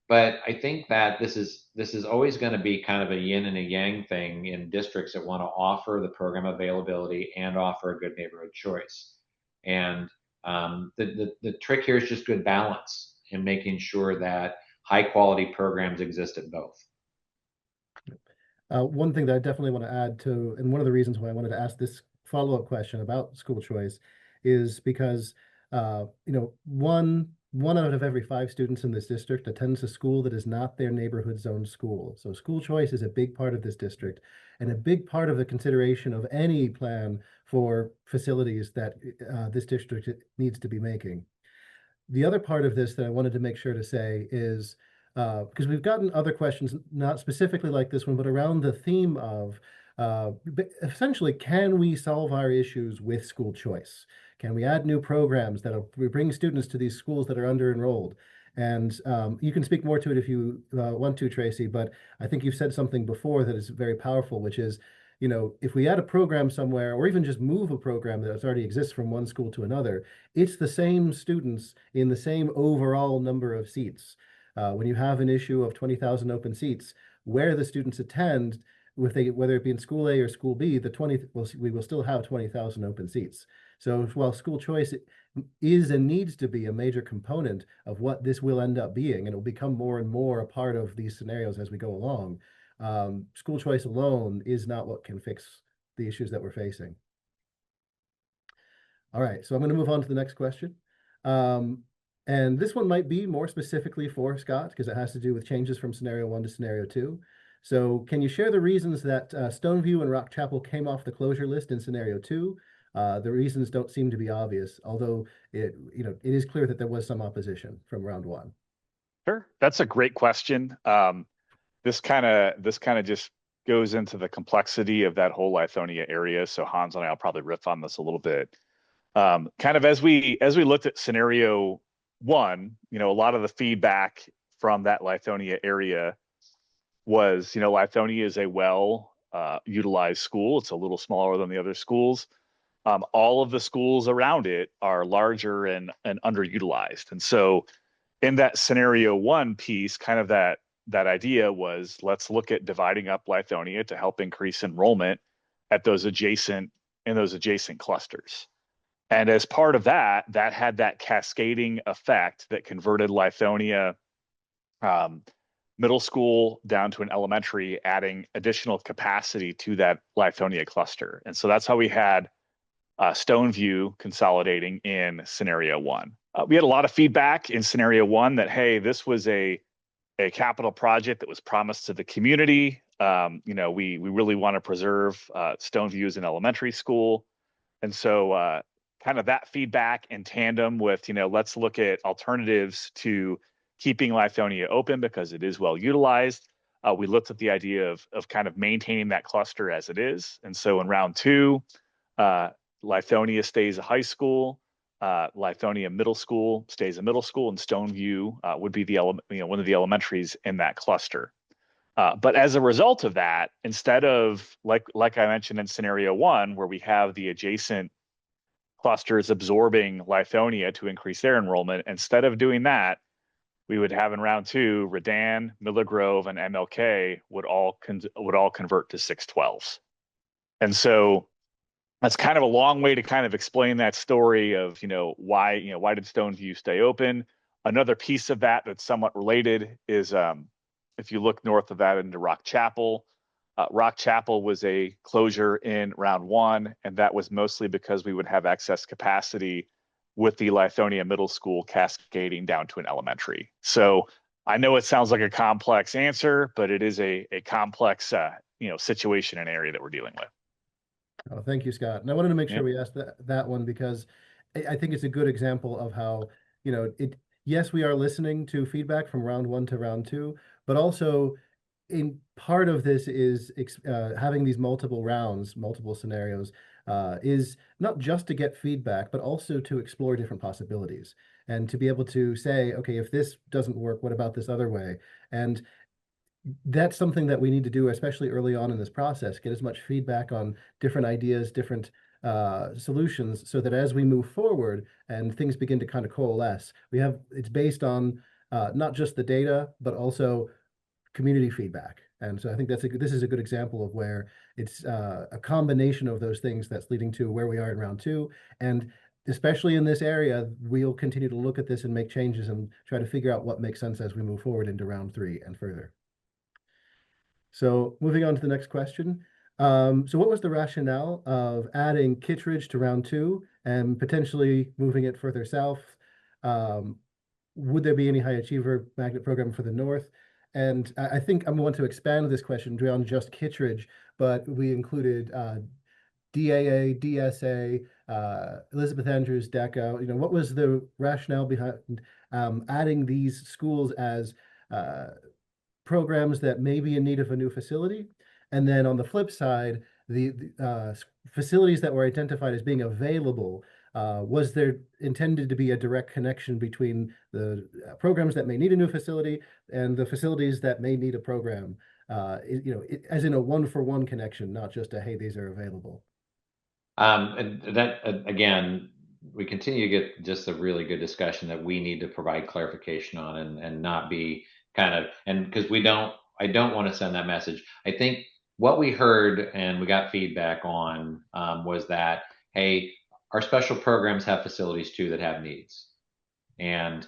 But I think that this is always going to be kind of a yin and a yang thing in districts that want to offer the program availability and offer a good neighborhood choice. And the trick here is just good balance in making sure that high quality programs exist at both. One thing that I definitely want to add to, and one of the reasons why I wanted to ask this follow-up question about school choice is because, one out of every 5 students in this district attends a school that is not their neighborhood zone school. So school choice is a big part of this district and a big part of the consideration of any plan for facilities that this district needs to be making. The other part of this that I wanted to make sure to say is, because we've gotten other questions, not specifically like this one, but around the theme of essentially, can we solve our issues with school choice? Can we add new programs that'll bring students to these schools that are under-enrolled? And you can speak more to it if you want to, Tracy, but I think you've said something before that is very powerful, which is, if we add a program somewhere, or even just move a program that already exists from one school to another, it's the same students in the same overall number of seats. When you have an issue of 20,000 open seats, where the students attend, whether it be in school A or school B, we will still have 20,000 open seats. So while school choice is and needs to be a major component of what this will end up being, and it will become more and more a part of these scenarios as we go along, school choice alone is not what can fix the issues that we're facing. All right, so I'm going to move on to the next question. And this one might be more specifically for Scott because it has to do with changes from scenario 1 to scenario 2. So can you share the reasons that Stoneview and Rock Chapel came off the closure list in scenario 2? The reasons don't seem to be obvious, although it is clear that there was some opposition from round 1. Sure, that's a great question. This kind of just goes into the complexity of that whole Lithonia area. So Hans and I will probably riff on this a little bit. Kind of as we looked at scenario 1, a lot of the feedback from that Lithonia area was, Lithonia is a well utilized school. It's a little smaller than the other schools. All of the schools around it are larger and underutilized. And so in that scenario 1 piece, kind of that idea was, let's look at dividing up Lithonia to help increase enrollment at those adjacent clusters. And as part of that had that cascading effect that converted Lithonia middle school down to an elementary, adding additional capacity to that Lithonia cluster. And so that's how we had Stoneview consolidating in scenario one. We had a lot of feedback in scenario one that, hey, this was a capital project that was promised to the community. We really want to preserve Stoneview as an elementary school. And so kind of that feedback in tandem with, let's look at alternatives to keeping Lithonia open because it is well utilized. We looked at the idea of kind of maintaining that cluster as it is. And so in round two, Lithonia stays a high school. Lithonia Middle School stays a middle school, and Stoneview would be one of the elementaries in that cluster. But as a result of that, instead of like I mentioned in scenario one, where we have the adjacent clusters absorbing Lithonia to increase their enrollment, instead of doing that, we would have in round two, Redan, Miller Grove, and MLK would all convert to 612s. And so that's kind of a long way to kind of explain that story of, why did Stoneview stay open? Another piece of that that's somewhat related is if you look north of that into Rock Chapel. Rock Chapel was a closure in round one, and that was mostly because we would have excess capacity with the Lithonia Middle School cascading down to an elementary. So I know it sounds like a complex answer, but it is a complex situation and area that we're dealing with. Oh, thank you, Scott. And I wanted to make sure Yep. we asked that one because I think it's a good example of how, yes, we are listening to feedback from round one to round two, but also in part of this is having these multiple rounds, multiple scenarios, is not just to get feedback, but also to explore different possibilities and to be able to say, okay, if this doesn't work, what about this other way? And that's something that we need to do, especially early on in this process, get as much feedback on different ideas, different solutions, so that as we move forward and things begin to kind of coalesce, it's based on not just the data, but also community feedback. And so I think this is a good example of where it's a combination of those things that's leading to where we are in round two. And especially in this area, we'll continue to look at this and make changes and try to figure out what makes sense as we move forward into round three and further. So moving on to the next question. So what was the rationale of adding Kittredge to round two and potentially moving it further south? Would there be any high achiever magnet program for the north? And I think I'm going to expand this question beyond just Kittredge, but we included DAA, DSA, Elizabeth Andrews, DECA. What was the rationale behind adding these schools as programs that may be in need of a new facility? And then on the flip side, the facilities that were identified as being available, was there intended to be a direct connection between the programs that may need a new facility and the facilities that may need a program, as in a one-for-one connection, not just a, hey, these are available? And that, again, we continue to get just a really good discussion that we need to provide clarification on and not be and because I don't want to send that message. I think what we heard and we got feedback on was that, hey, our special programs have facilities too that have needs. And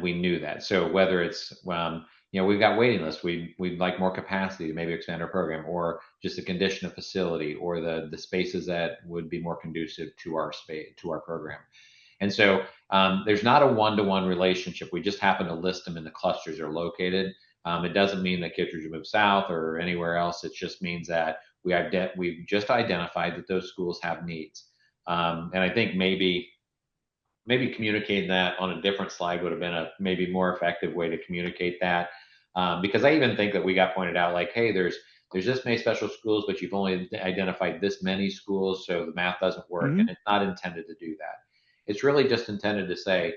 we knew that. So whether it's, we've got waiting lists, we'd like more capacity to maybe expand our program, or just a condition of facility, or the spaces that would be more conducive to our space, to our program. And so there's not a one-to-one relationship. We just happen to list them in the clusters they're located. It doesn't mean that Kittredge will move south or anywhere else. It just means that we've just identified that those schools have needs. And I think maybe communicating that on a different slide would have been a maybe more effective way to communicate that. Because I even think that we got pointed out like, hey, there's this many special schools, but you've only identified this many schools, so the math doesn't work. Mm-hmm. And it's not intended to do that. It's really just intended to say,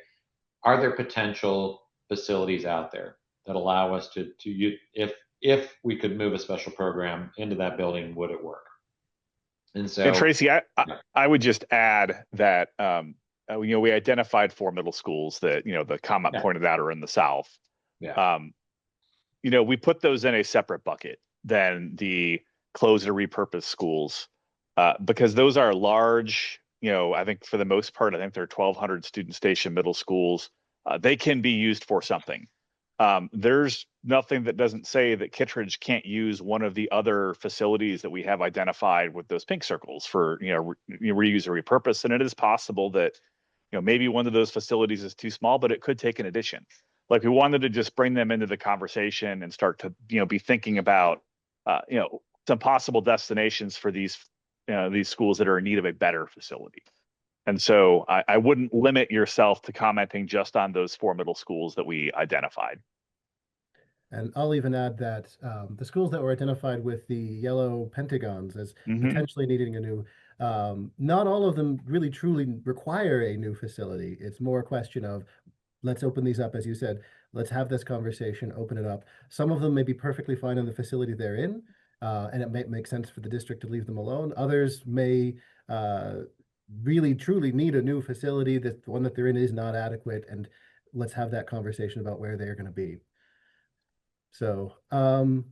are there potential facilities out there that allow us to if we could move a special program into that building, would it work? And so, Tracy, I would just add that we identified 4 middle schools that the comment pointed out are in the south. Yeah. We put those in a separate bucket than the closed or repurposed schools because those are large. I think for the most part, I think they're 1,200 student station middle schools. They can be used for something. There's nothing that doesn't say that Kittredge can't use one of the other facilities that we have identified with those pink circles for, reuse or repurpose. And it is possible that, maybe one of those facilities is too small, but it could take an addition. Like, we wanted to just bring them into the conversation and start to, be thinking about, some possible destinations for these schools that are in need of a better facility. And so I wouldn't limit yourself to commenting just on those 4 middle schools that we identified. And I'll even add that the schools that were identified with the yellow pentagons as potentially needing a new, not all of them really truly require a new facility. It's more a question of, let's open these up, as you said, let's have this conversation, open it up. Some of them may be perfectly fine in the facility they're in, and it may make sense for the district to leave them alone. Others may really truly need a new facility, that the one that they're in is not adequate, and let's have that conversation about where they're going to be. So I'm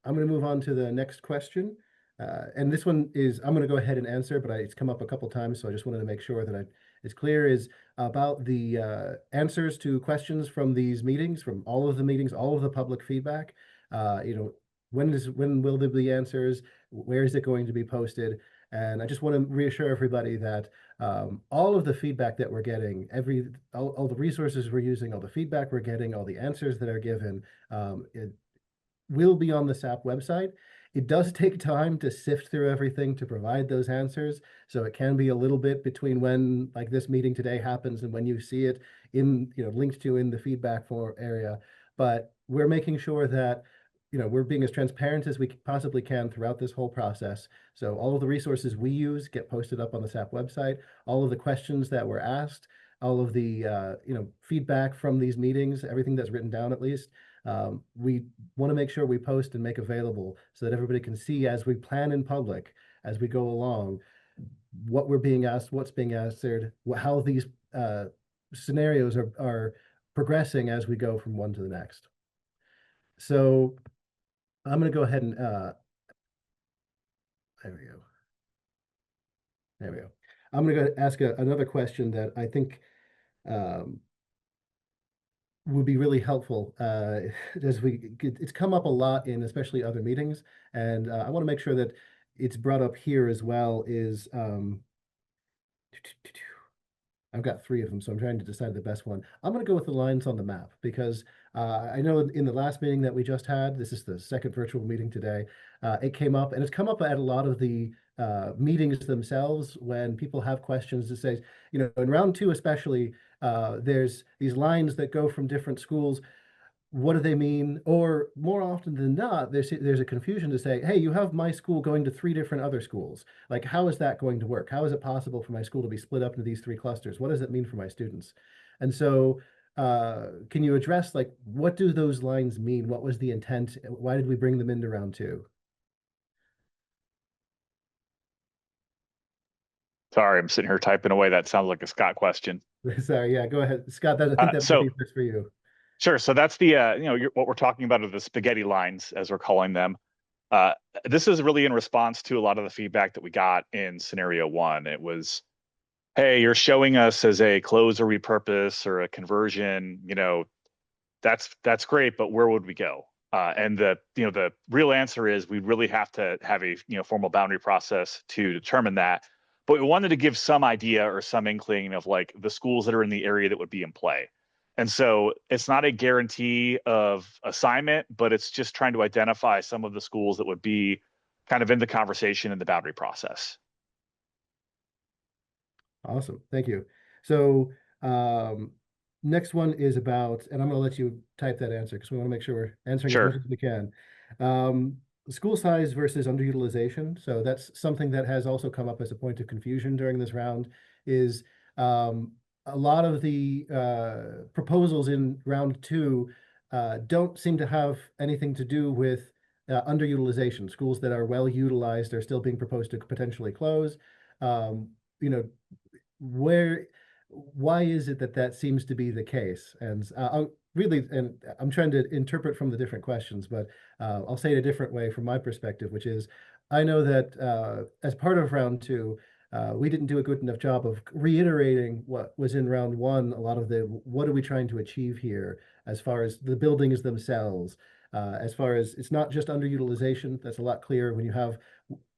going to move on to the next question. And this one is, I'm going to go ahead and answer, but it's come up a couple times, so I just wanted to make sure that it's clear, is about the answers to questions from these meetings, from all of the meetings, all of the public feedback. When will there be answers? Where is it going to be posted? And I just want to reassure everybody that all of the feedback that we're getting, all the resources we're using, all the feedback we're getting, all the answers that are given, it will be on the SAP website. It does take time to sift through everything to provide those answers. So it can be a little bit between when, like, this meeting today happens and when you see it in, linked to in the feedback for area. But we're making sure that, we're being as transparent as we possibly can throughout this whole process. So all of the resources we use get posted up on the SAP website. All of the questions that were asked, all of the feedback from these meetings, everything that's written down at least, we want to make sure we post and make available so that everybody can see, as we plan in public, as we go along, what we're being asked, what's being answered, how these scenarios are progressing as we go from one to the next. So I'm going to go ahead and there we go. There we go. I'm going to go ask another question that I think would be really helpful as it's come up a lot in especially other meetings, and I want to make sure that it's brought up here as well. Is I've got 3 of them, so I'm trying to decide the best one. I'm going to go with the lines on the map, because I know in the last meeting that we just had, this is the second virtual meeting today, it came up, and it's come up at a lot of the meetings themselves when people have questions to say, in round 2 especially, there's these lines that go from different schools. What do they mean? Or more often than not, there's a confusion to say, hey, you have my school going to 3 different other schools. Like, how is that going to work? How is it possible for my school to be split up into these 3 clusters? What does it mean for my students? And so can you address, like, what do those lines mean? What was the intent? Why did we bring them into round 2? Sorry, I'm sitting here typing away. That sounds like a Scott question. Sorry, yeah, go ahead, Scott. I think that's the first for you. Sure. So that's the, what we're talking about are the spaghetti lines, as we're calling them. This is really in response to a lot of the feedback that we got in scenario 1. It was, hey, you're showing us as a close or repurpose or a conversion, that's great, but where would we go? And the real answer is we really have to have a formal boundary process to determine that. But we wanted to give some idea or some inkling of, like, the schools that are in the area that would be in play. And so it's not a guarantee of assignment, but it's just trying to identify some of the schools that would be kind of in the conversation in the boundary process. Awesome. Thank you. So next one is about, and I'm going to let you type that answer because we want to make sure we're answering as much as we can. School size versus underutilization. So that's something that has also come up as a point of confusion during this round, is a lot of the proposals in round 2 don't seem to have anything to do with underutilization. Schools that are well utilized are still being proposed to potentially close. Why is it that seems to be the case? And I'm trying to interpret from the different questions, but I'll say it a different way from my perspective, which is, I know that as part of round 2, we didn't do a good enough job of reiterating what was in round one, a lot of the, what are we trying to achieve here as far as the buildings themselves, as far as it's not just underutilization. That's a lot clearer when you have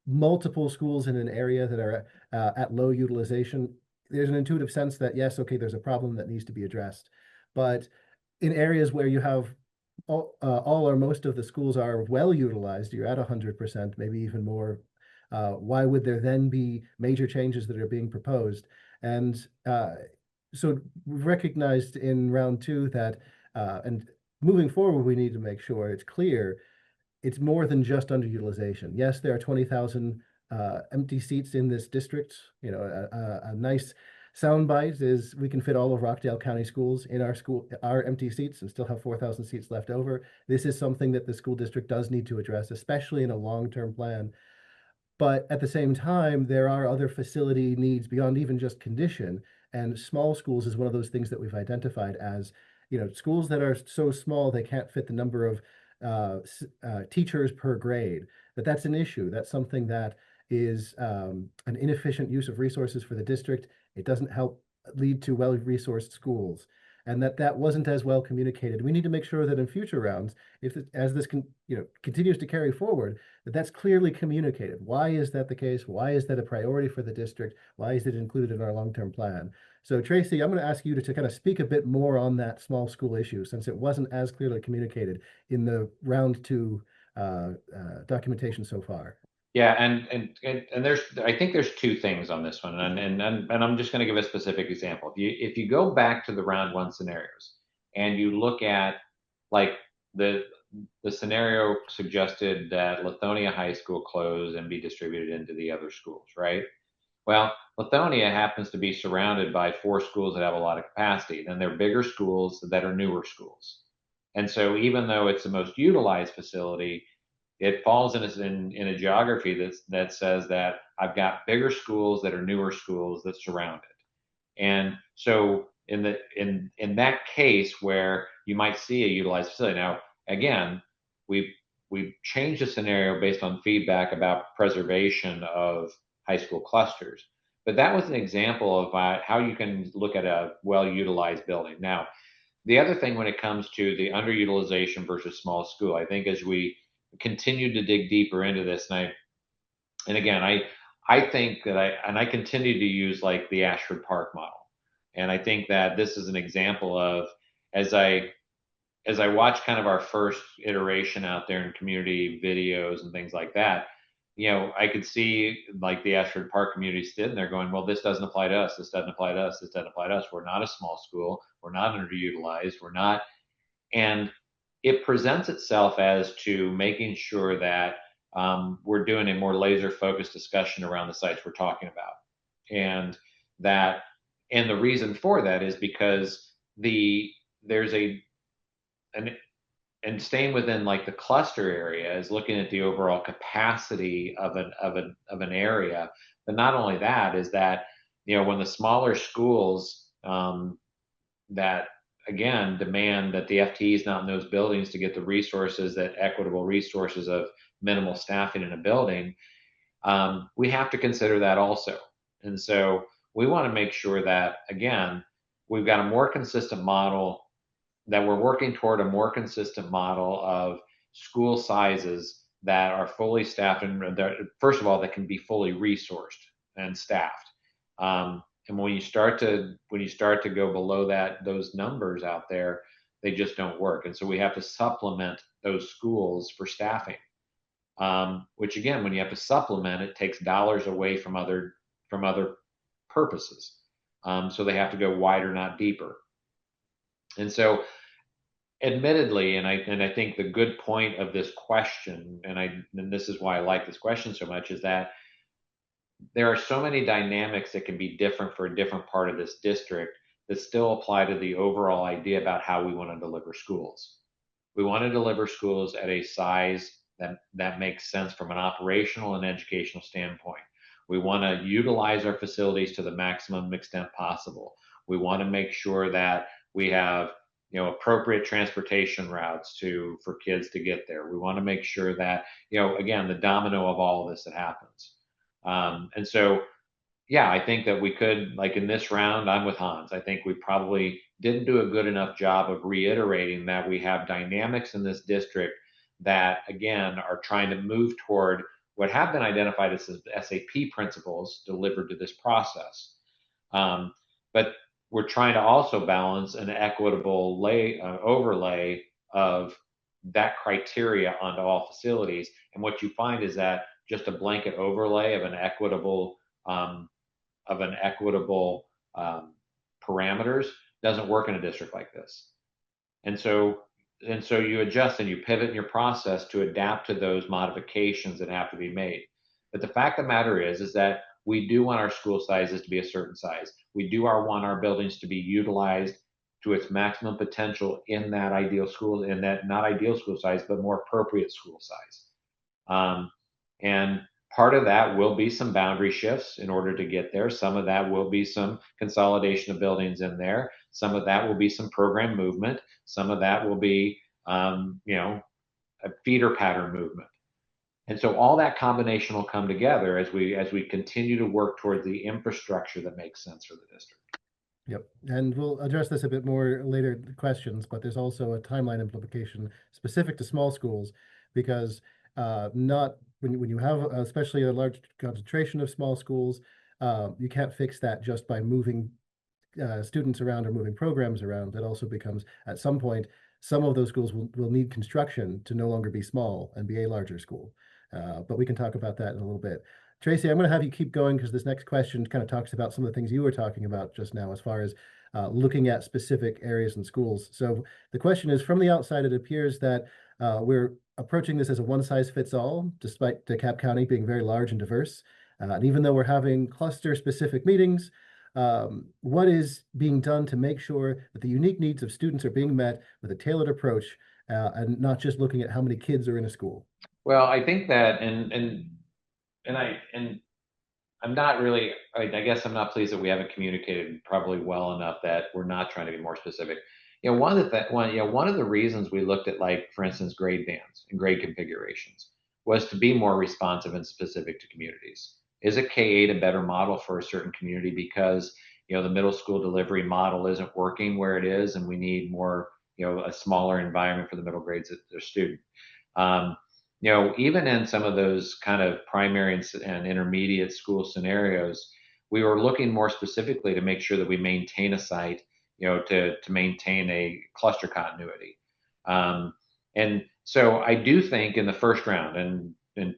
multiple schools in an area that are at low utilization. There's an intuitive sense that, yes, okay, there's a problem that needs to be addressed. But in areas where you have all or most of the schools are well utilized, you're at 100%, maybe even more. Why would there then be major changes that are being proposed? And so we've recognized in round two that, and moving forward, we need to make sure it's clear it's more than just underutilization. Yes, there are 20,000 empty seats in this district. You know, a nice soundbite is we can fit all of Rockdale County schools in our empty seats and still have 4,000 seats left over. This is something that the school district does need to address, especially in a long-term plan. But at the same time, there are other facility needs beyond even just condition. And small schools is one of those things that we've identified as, you know, schools that are so small they can't fit the number of teachers per grade. But that's an issue. That's something that is an inefficient use of resources for the district. It doesn't help lead to well-resourced schools. And that wasn't as well communicated. We need to make sure that in future rounds, as this continues to carry forward, that's clearly communicated. Why is that the case? Why is that a priority for the district? Why is it included in our long-term plan? So Tracy, I'm going to ask you to kind of speak a bit more on that small school issue, since it wasn't as clearly communicated in the round two documentation so far. Yeah, and I think there's two things on this one, and I'm just going to give a specific example. If you go back to the round one scenarios and you look at like the scenario suggested that Lithonia High School close and be distributed into the other schools, right? Well, Lithonia happens to be surrounded by 4 schools that have a lot of capacity. Then there are bigger schools that are newer schools. And so even though it's the most utilized facility, it falls in a geography that says that I've got bigger schools that are newer schools that surround it. And so in that case where you might see a utilized facility, now again, we've changed the scenario based on feedback about preservation of high school clusters. But that was an example of how you can look at a well-utilized building. Now, the other thing when it comes to the underutilization versus small school, I think as we continue to dig deeper into this, and again, I think that I continue to use like the Ashford Park model. And I think that this is an example of, as I watch kind of our first iteration out there in community videos and things like that, you know, I could see like the Ashford Park community sitting there going, well, this doesn't apply to us. This doesn't apply to us. This doesn't apply to us. We're not a small school. We're not underutilized. We're not. And it presents itself as to making sure that we're doing a more laser focused discussion around the sites we're talking about. And the reason for that is because and staying within like the cluster area is looking at the overall capacity of an area. But not only that is that, you know, when the smaller schools that again demand that the FTE is not in those buildings to get the resources, that equitable resources of minimal staffing in a building, we have to consider that also. And so we want to make sure that, again, we've got a more consistent model, that we're working toward a more consistent model of school sizes that are fully staffed and first of all, that can be fully resourced and staffed. And when you start to go below those numbers out there, they just don't work. And so we have to supplement those schools for staffing, which again, when you have to supplement, it takes dollars away from other purposes. So they have to go wider, not deeper. And so admittedly, and I think the good point of this question, and this is why I like this question so much, is that there are so many dynamics that can be different for a different part of this district that still apply to the overall idea about how we want to deliver schools. We want to deliver schools at a size that makes sense from an operational and educational standpoint. We want to utilize our facilities to the maximum extent possible. We want to make sure that we have, you know, appropriate transportation routes for kids to get there. We want to make sure that, you know, again, the domino of all of this that happens. And so yeah, I think that we could, like in this round, I'm with Hans. I think we probably didn't do a good enough job of reiterating that we have dynamics in this district that, again, are trying to move toward what have been identified as the SAP principles delivered to this process. But we're trying to also balance an equitable overlay of that criteria onto all facilities. And what you find is that just a blanket overlay of an equitable um, of an equitable parameters doesn't work in a district like this. And so you adjust and you pivot in your process to adapt to those modifications that have to be made. But the fact of the matter is that we do want our school sizes to be a certain size. We do want our buildings to be utilized to its maximum potential in that ideal school, in that not ideal school size, but more appropriate school size. And part of that will be some boundary shifts in order to get there. Some of that will be some consolidation of buildings in there. Some of that will be some program movement. Some of that will be, a feeder pattern movement. And so all that combination will come together as we continue to work towards the infrastructure that makes sense for the district. Yep, and we'll address this a bit more later in the questions, but there's also a timeline implication specific to small schools, because not when you have especially a large concentration of small schools, you can't fix that just by moving students around or moving programs around. It also becomes, at some point, some of those schools will need construction to no longer be small and be a larger school. But we can talk about that in a little bit. Tracy, I'm going to have you keep going because this next question kind of talks about some of the things you were talking about just now as far as looking at specific areas and schools. So the question is, from the outside, it appears that we're approaching this as a one-size-fits-all, despite DeKalb County being very large and diverse. And even though we're having cluster-specific meetings, what is being done to make sure that the unique needs of students are being met with a tailored approach and not just looking at how many kids are in a school? Well, I think that, I'm not really, I guess I'm not pleased that we haven't communicated probably well enough that we're not trying to be more specific. One of the reasons we looked at, like, for instance, grade bands and grade configurations was to be more responsive and specific to communities. Is a K-8 a better model for a certain community because, the middle school delivery model isn't working where it is, and we need more, a smaller environment for the middle grades of their student. Even in some of those kind of primary and intermediate school scenarios, we were looking more specifically to make sure that we maintain a site, to maintain a cluster continuity. And so I do think in the first round, and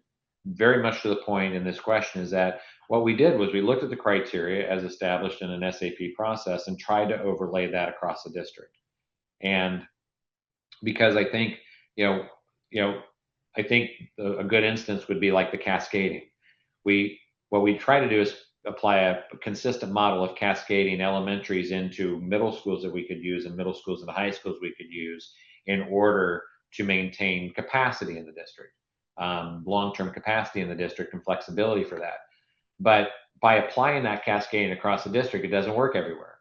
very much to the point in this question, is that what we did was we looked at the criteria as established in an SAP process and tried to overlay that across the district. And because I think, I think a good instance would be like the cascading. What we try to do is apply a consistent model of cascading elementaries into middle schools that we could use, and middle schools and high schools we could use in order to maintain capacity in the district, long-term capacity in the district and flexibility for that. But by applying that cascading across the district, it doesn't work everywhere.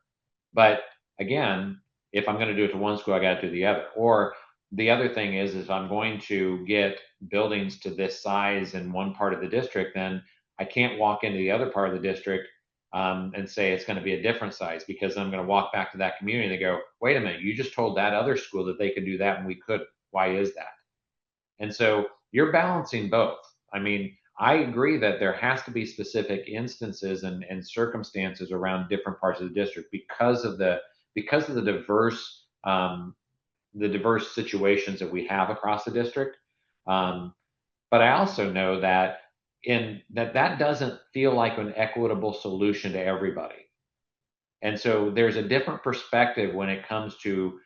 But again, if I'm going to do it to one school, I got to do the other. Or the other thing is if I'm going to get buildings to this size in one part of the district, then I can't walk into the other part of the district and say it's going to be a different size, because I'm going to walk back to that community and they go, wait a minute, you just told that other school that they could do that and we couldn't. Why is that? And so you're balancing both. I mean, I agree that there has to be specific instances and circumstances around different parts of the district because of the diverse situations that we have across the district. But I also know that that doesn't feel like an equitable solution to everybody. And so there's a different perspective when it comes to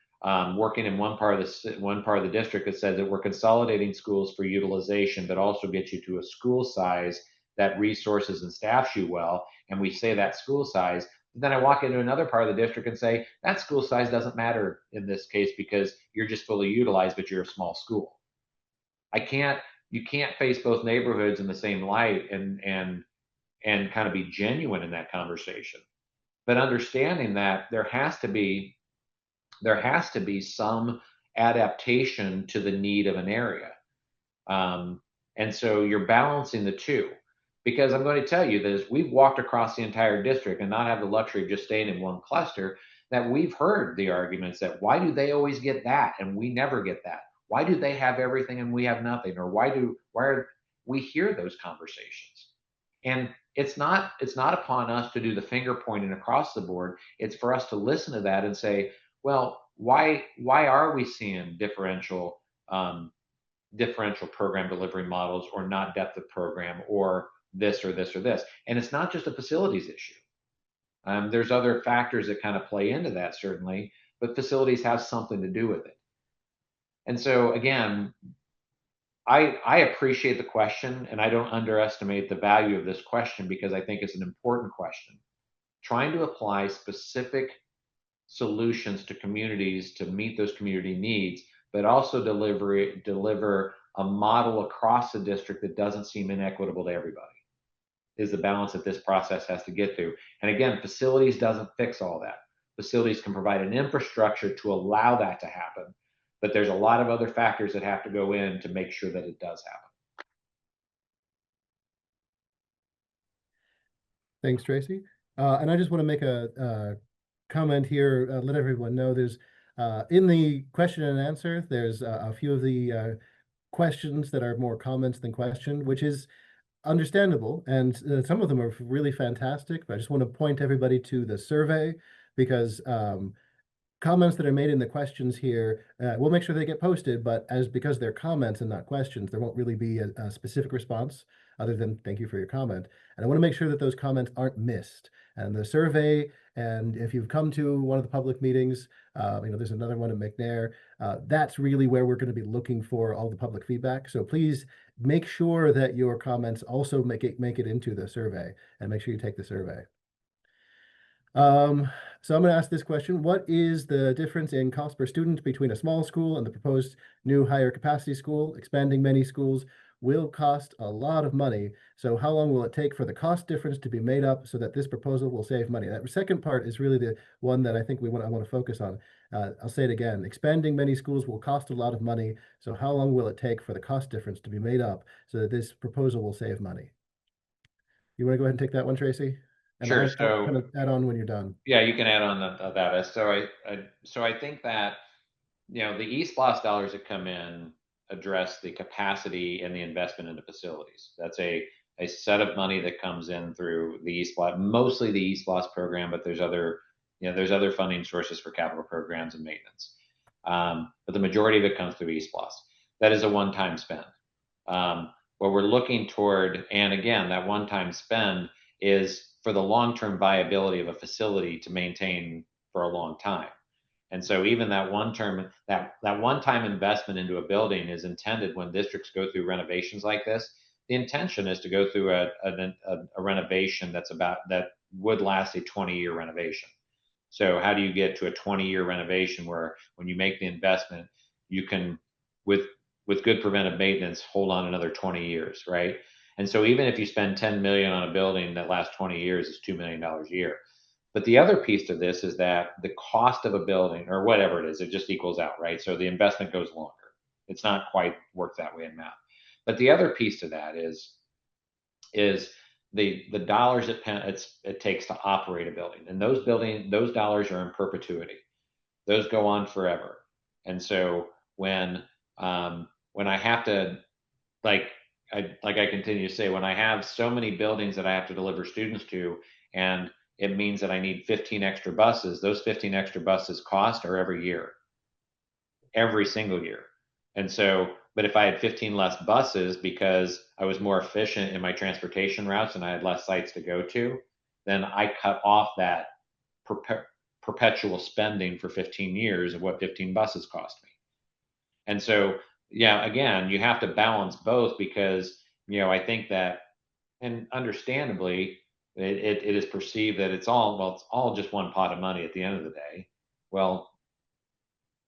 working in one part of the district that says that we're consolidating schools for utilization, but also get you to a school size that resources and staffs you well. And we say that school size. Then I walk into another part of the district and say that school size doesn't matter in this case because you're just fully utilized, but you're a small school. You can't face both neighborhoods in the same light and kind of be genuine in that conversation. But understanding that there has to be some adaptation to the need of an area. And so you're balancing the two. Because I'm going to tell you that as we've walked across the entire district and not have the luxury of just staying in one cluster, that we've heard the arguments that why do they always get that and we never get that? Why do they have everything and we have nothing? Or why are we hear those conversations? And it's not upon us to do the finger pointing across the board. It's for us to listen to that and say, well, why are we seeing differential program delivery models, or not depth of program, or this or this or this? And it's not just a facilities issue. There's other factors that kind of play into that, certainly, but facilities have something to do with it. And so again, I appreciate the question, and I don't underestimate the value of this question, because I think it's an important question. Trying to apply specific solutions to communities to meet those community needs, but also deliver a model across the district that doesn't seem inequitable to everybody, is the balance that this process has to get to. And again, facilities doesn't fix all that. Facilities can provide an infrastructure to allow that to happen, but there's a lot of other factors that have to go in to make sure that it does happen. Thanks, Tracy. And I just want to make a comment here, let everyone know there's in the question and answer, there's a few of the questions that are more comments than question, which is understandable. And some of them are really fantastic, but I just want to point everybody to the survey, because comments that are made in the questions here, we'll make sure they get posted, but because they're comments and not questions, there won't really be a specific response other than thank you for your comment. And I want to make sure that those comments aren't missed. And the survey, and if you've come to one of the public meetings, there's another one at McNair, that's really where we're going to be looking for all the public feedback. So please make sure that your comments also make it into the survey, and make sure you take the survey. So I'm going to ask this question. What is the difference in cost per student between a small school and the proposed new higher capacity school? Expanding many schools will cost a lot of money. So how long will it take for the cost difference to be made up so that this proposal will save money? That second part is really the one that I think I want to focus on. I'll say it again. Expanding many schools will cost a lot of money. So how long will it take for the cost difference to be made up so that this proposal will save money? You want to go ahead and take that one, Tracy? And Sure. I'll kind of add on when you're done. Yeah, you can add on that. So I think that, the eSPLOS dollars that come in address the capacity and the investment into facilities. That's a set of money that comes in through the eSPLOS, mostly the eSPLOS program, but there's other funding sources for capital programs and maintenance. But the majority of it comes through eSPLOS. That is a one-time spend. What we're looking toward, and again, that one-time spend is for the long-term viability of a facility to maintain for a long time. And so even that one-time investment into a building is intended when districts go through renovations like this. The intention is to go through a renovation that would last a 20-year renovation. So how do you get to a 20-year renovation where when you make the investment, you can, with good preventive maintenance, hold on another 20 years, right? And so even if you spend $10 million on a building that lasts 20 years, it's $2 million a year. But the other piece to this is that the cost of a building, or whatever it is, it just equals out, right? So the investment goes longer. It's not quite worked that way in math. But the other piece to that is the dollars it takes to operate a building. And those dollars are in perpetuity. Those go on forever. And so when I have to, like I continue to say, when I have so many buildings that I have to deliver students to, and it means that I need 15 extra buses, those 15 extra buses cost are every year, every single year. And so, but if I had 15 less buses because I was more efficient in my transportation routes and I had less sites to go to, then I cut off that perpetual spending for 15 years of what 15 buses cost me. And so, yeah, again, you have to balance both, because, I think that, and understandably, it is perceived that it's all just one pot of money at the end of the day. Well,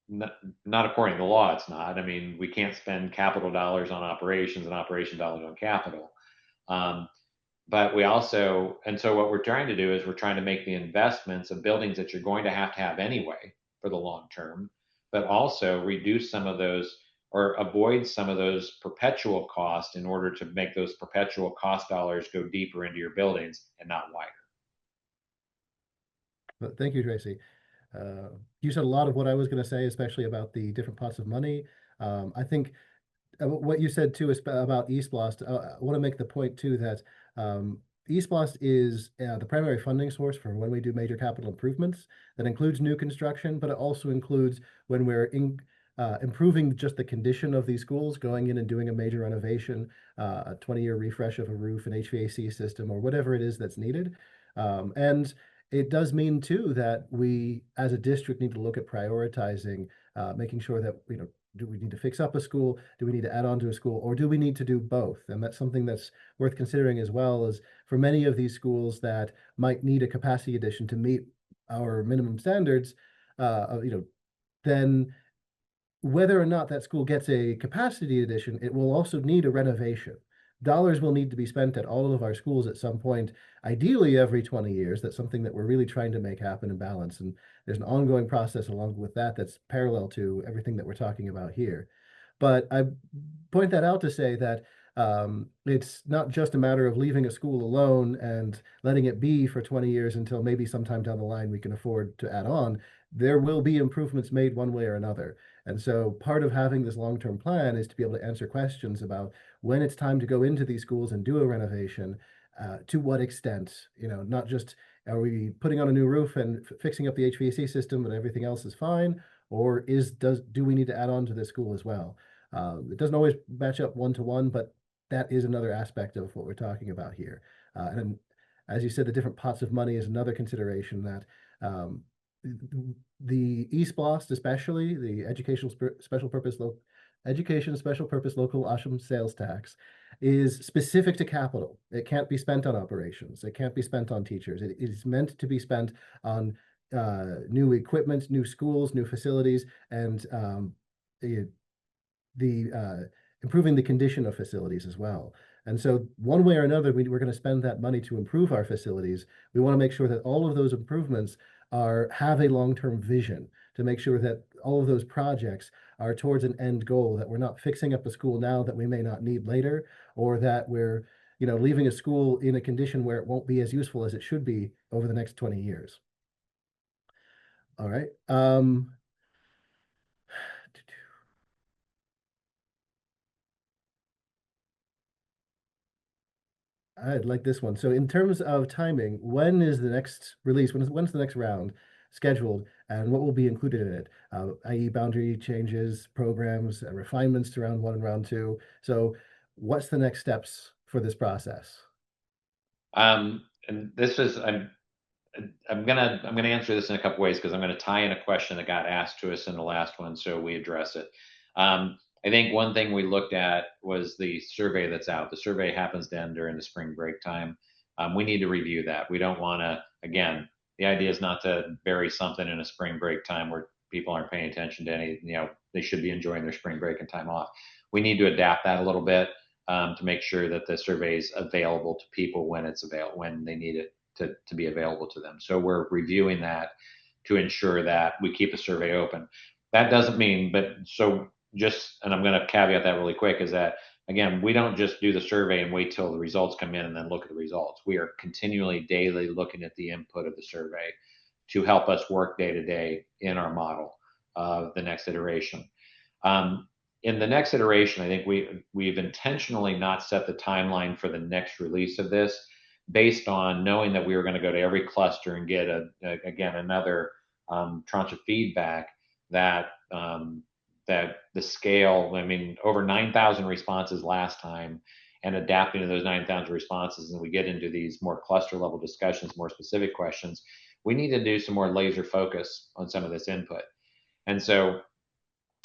not according to law, it's not. I mean, we can't spend capital dollars on operations and operation dollars on capital. But we also, and so what we're trying to do is we're trying to make the investments of buildings that you're going to have anyway for the long term, but also reduce some of those, or avoid some of those perpetual costs in order to make those perpetual cost dollars go deeper into your buildings and not wider. Thank you, Tracy. You said a lot of what I was going to say, especially about the different pots of money. I think what you said too is about eSplost. I want to make the point too that eSplost is the primary funding source for when we do major capital improvements. That includes new construction, but it also includes when we're improving just the condition of these schools, going in and doing a major renovation, a 20-year refresh of a roof, an HVAC system, or whatever it is that's needed. And it does mean too that we, as a district, need to look at prioritizing, making sure that, do we need to fix up a school? Do we need to add on to a school? Or do we need to do both? And that's something that's worth considering as well, as for many of these schools that might need a capacity addition to meet our minimum standards, then whether or not that school gets a capacity addition, it will also need a renovation. Dollars will need to be spent at all of our schools at some point, ideally every 20 years. That's something that we're really trying to make happen and balance. And there's an ongoing process along with that that's parallel to everything that we're talking about here. But I point that out to say that it's not just a matter of leaving a school alone and letting it be for 20 years until maybe sometime down the line we can afford to add on. There will be improvements made one way or another. And so part of having this long-term plan is to be able to answer questions about when it's time to go into these schools and do a renovation, to what extent, not just are we putting on a new roof and fixing up the HVAC system and everything else is fine, or do we need to add on to this school as well? It doesn't always match up one-to-one, but that is another aspect of what we're talking about here. And as you said, the different pots of money is another consideration that the eSplost, especially the education special purpose local option sales tax, is specific to capital. It can't be spent on operations. It can't be spent on teachers. It is meant to be spent on new equipment, new schools, new facilities, and improving the condition of facilities as well. And so one way or another, we're going to spend that money to improve our facilities. We want to make sure that all of those improvements have a long-term vision, to make sure that all of those projects are towards an end goal, that we're not fixing up a school now that we may not need later, or that we're leaving a school in a condition where it won't be as useful as it should be over the next 20 years. All right. I'd like this one. So in terms of timing, when is the next release? When's the next round scheduled, and what will be included in it? I.e. boundary changes, programs, refinements to round 1 and round 2. So what's the next steps for this process? And this is, I'm gonna answer this in a couple ways, because I'm gonna tie in a question that got asked to us in the last one, so we address it. I think one thing we looked at was the survey that's out. The survey happens to end during the spring break time. We need to review that. We don't want to, again, the idea is not to bury something in a spring break time where people aren't paying attention to any, they should be enjoying their spring break and time off. We need to adapt that a little bit to make sure that the survey is available to people when it's available, when they need it to be available to them. So we're reviewing that to ensure that we keep the survey open. That doesn't mean, and I'm going to caveat that really quick, is that, again, we don't just do the survey and wait till the results come in and then look at the results. We are continually, daily looking at the input of the survey to help us work day to day in our model of the next iteration. In the next iteration, I think we've intentionally not set the timeline for the next release of this based on knowing that we were going to go to every cluster and get again another tranche of feedback that the scale, over 9,000 responses last time, and adapting to those 9,000 responses, and we get into these more cluster level discussions, more specific questions, we need to do some more laser focus on some of this input. And so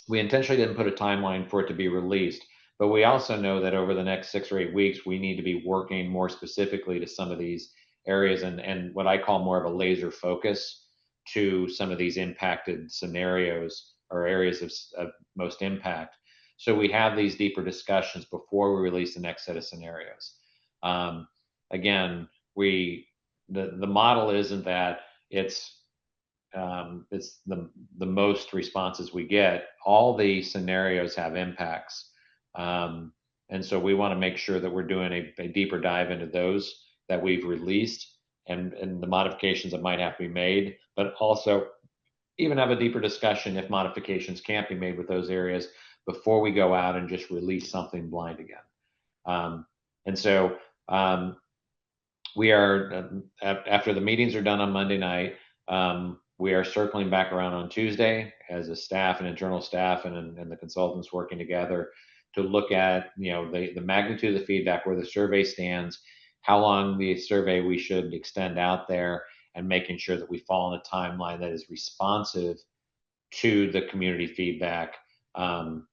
we intentionally didn't put a timeline for it to be released, but we also know that over the next 6 or 8 weeks, we need to be working more specifically to some of these areas and what I call more of a laser focus to some of these impacted scenarios or areas of most impact. So we have these deeper discussions before we release the next set of scenarios. Again, the model isn't that it's it's the most responses we get, all the scenarios have impacts. And so we want to make sure that we're doing a deeper dive into those that we've released and the modifications that might have to be made, but also even have a deeper discussion if modifications can't be made with those areas before we go out and just release something blind again. And so we are, after the meetings are done on Monday night, we are circling back around on Tuesday as a staff and internal staff and the consultants working together to look at, the magnitude of the feedback, where the survey stands, how long the survey we should extend out there, and making sure that we fall in a timeline that is responsive to the community feedback. And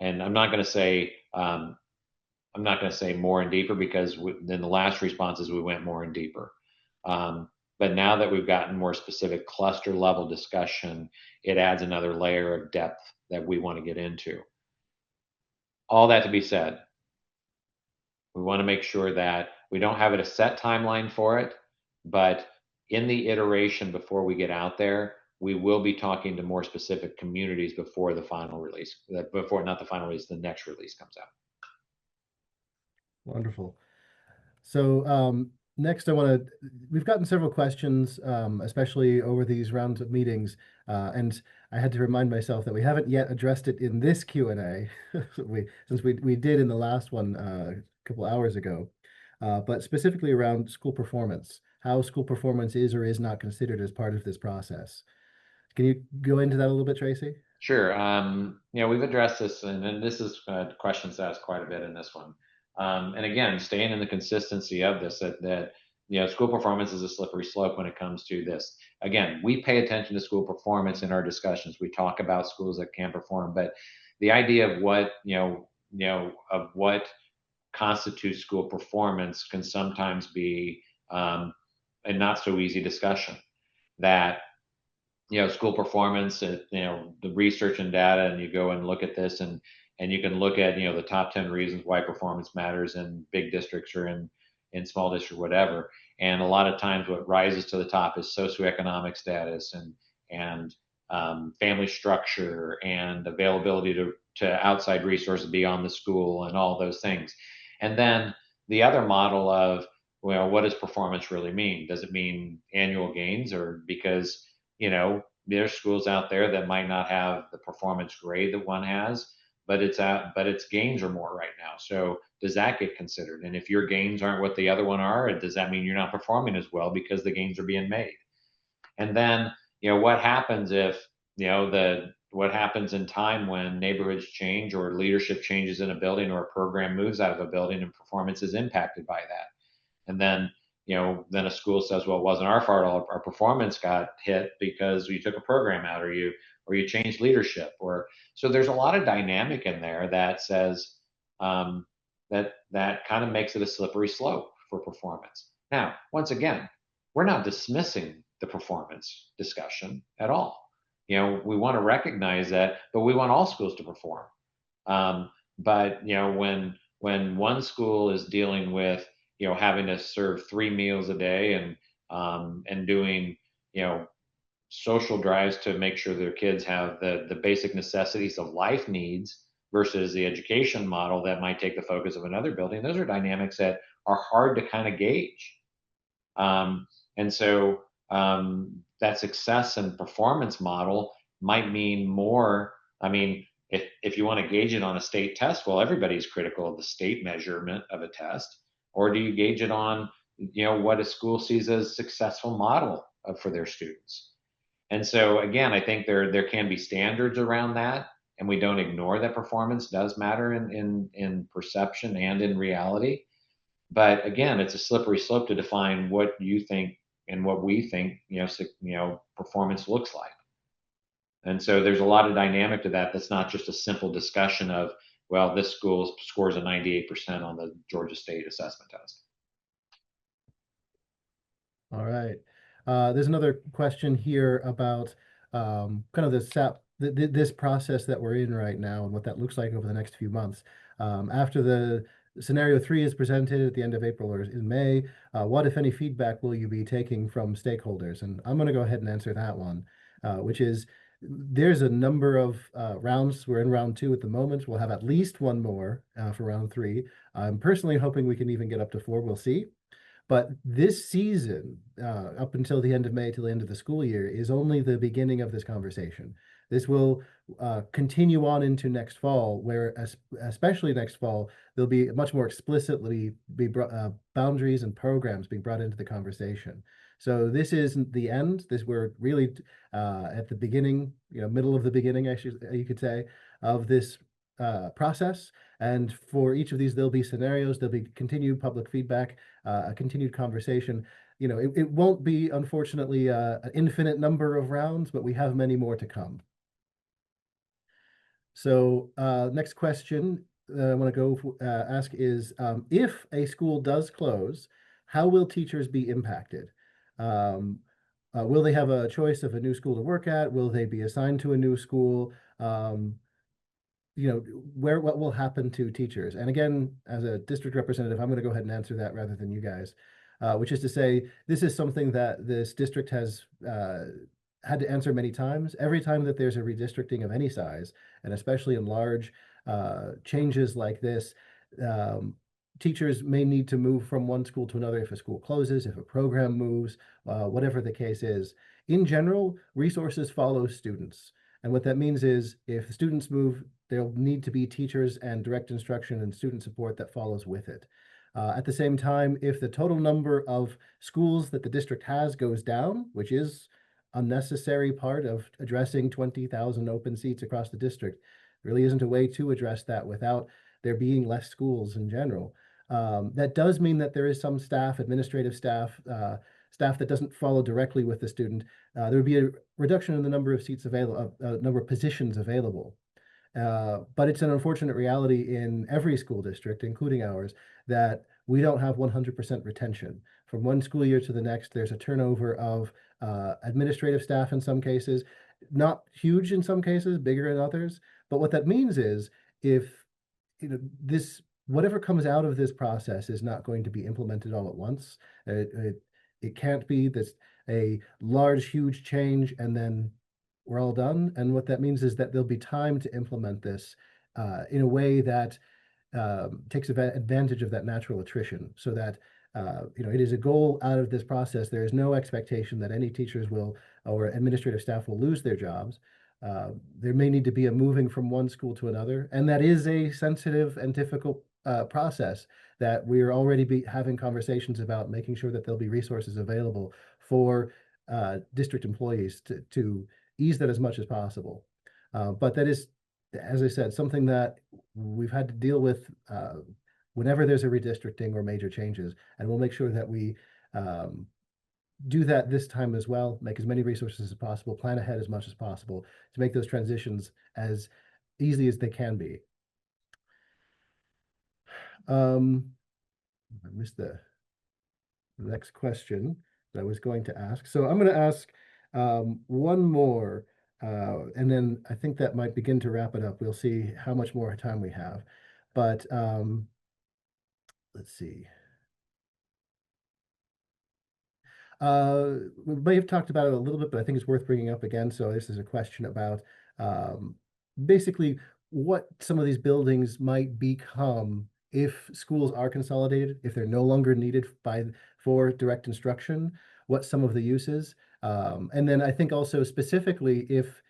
I'm not going to say more and deeper, because in the last responses we went more and deeper. But now that we've gotten more specific cluster level discussion, it adds another layer of depth that we want to get into. All that to be said, we want to make sure that we don't have a set timeline for it, but in the iteration before we get out there, we will be talking to more specific communities before the final release, not the final release, the next release comes out. Wonderful. So next, we've gotten several questions, especially over these rounds of meetings, and I had to remind myself that we haven't yet addressed it in this Q&A, since we did in the last one a couple hours ago, but specifically around school performance, how school performance is or is not considered as part of this process. Can you go into that a little bit, Tracy? Sure. We've addressed this, and this is questions asked quite a bit in this one. And again, staying in the consistency of this, that school performance is a slippery slope when it comes to this. Again, we pay attention to school performance in our discussions. We talk about schools that can perform, but the idea of what constitutes school performance can sometimes be a not so easy discussion. That school performance, the research and data, and you go and look at this, and you can look at the top 10 reasons why performance matters in big districts or in small districts, whatever. And a lot of times what rises to the top is socioeconomic status and family structure and availability to outside resources beyond the school and all those things. And then the other model of, what does performance really mean? Does it mean annual gains? Or because there's schools out there that might not have the performance grade that one has, but its gains are more right now. So does that get considered? And if your gains aren't what the other one are, does that mean you're not performing as well because the gains are being made? And then, what happens if, what happens in time when neighborhoods change or leadership changes in a building or a program moves out of a building and performance is impacted by that? And then, then a school says, well, it wasn't our fault. Our performance got hit because we took a program out, or you changed leadership, so there's a lot of dynamic in there that says that kind of makes it a slippery slope for performance. Now, once again, we're not dismissing the performance discussion at all. We want to recognize that, but we want all schools to perform. But when one school is dealing with having to serve 3 meals a day and doing social drives to make sure their kids have the basic necessities of life needs versus the education model that might take the focus of another building, those are dynamics that are hard to kind of gauge. And so that success and performance model might mean more. I mean, if you want to gauge it on a state test, well, everybody's critical of the state measurement of a test. Or do you gauge it on, what a school sees as successful model for their students? And so again, I think there can be standards around that, and we don't ignore that performance does matter in perception and in reality. But again, it's a slippery slope to define what you think and what we think, performance looks like. And so there's a lot of dynamic to that. That's not just a simple discussion of, well, this school scores a 98% on the Georgia State assessment test. All right. There's another question here about kind of the SAP, this process that we're in right now and what that looks like over the next few months. After Scenario 3 is presented at the end of April or in May. What, if any, feedback will you be taking from stakeholders? And I'm going to go ahead and answer that one, which is there's a number of rounds. We're in round 2 at the moment. We'll have at least one more for round 3. I'm personally hoping we can even get up to 4. We'll see. But this season, up until the end of May, till the end of the school year, is only the beginning of this conversation. This will continue on into next fall, where especially next fall, there'll be much more explicitly boundaries and programs being brought into the conversation. So this isn't the end. We're really at the beginning, middle of the beginning, you could say, of this process. And for each of these, there'll be scenarios, there'll be continued public feedback, a continued conversation. It won't be, unfortunately, an infinite number of rounds, but we have many more to come. So next question I want to ask is, if a school does close, how will teachers be impacted? Will they have a choice of a new school to work at? Will they be assigned to a new school? What will happen to teachers? And again, as a district representative, I'm going to go ahead and answer that rather than you guys, which is to say, this is something that this district has had to answer many times. Every time that there's a redistricting of any size, and especially in large changes like this, teachers may need to move from one school to another if a school closes, if a program moves, whatever the case is. In general, resources follow students. And what that means is if students move, there'll need to be teachers and direct instruction and student support that follows with it. At the same time, if the total number of schools that the district has goes down, which is a necessary part of addressing 20,000 open seats across the district, there really isn't a way to address that without there being less schools in general. That does mean that there is some staff, administrative staff, staff that doesn't follow directly with the student. There would be a reduction in the number of seats available, number of positions available. But it's an unfortunate reality in every school district, including ours, that we don't have 100% retention. From one school year to the next, there's a turnover of administrative staff in some cases, not huge in some cases, bigger in others. But what that means is if whatever comes out of this process is not going to be implemented all at once. It can't be a large, huge change and then we're all done. And what that means is that there'll be time to implement this in a way that takes advantage of that natural attrition, so that it is a goal out of this process. There is no expectation that any teachers will or administrative staff will lose their jobs. There may need to be a moving from one school to another, and that is a sensitive and difficult process that we're already having conversations about, making sure that there'll be resources available for district employees to ease that as much as possible. But that is, as I said, something that we've had to deal with whenever there's a redistricting or major changes, and we'll make sure that we do that this time as well, make as many resources as possible, plan ahead as much as possible to make those transitions as easy as they can be. I missed the next question that I was going to ask. So I'm going to ask one more, and then I think that might begin to wrap it up. We'll see how much more time we have. But let's see. We may have talked about it a little bit, but I think it's worth bringing up again. So this is a question about basically what some of these buildings might become if schools are consolidated, if they're no longer needed for direct instruction, what some of the uses. And then I think also specifically if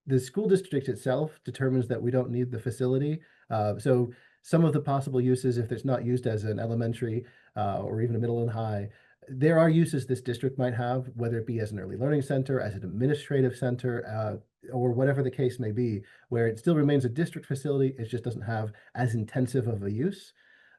the school district itself determines that we don't need the facility. So some of the possible uses, if it's not used as an elementary or even a middle and high, there are uses this district might have, whether it be as an early learning center, as an administrative center, or whatever the case may be, where it still remains a district facility, it just doesn't have as intensive of a use.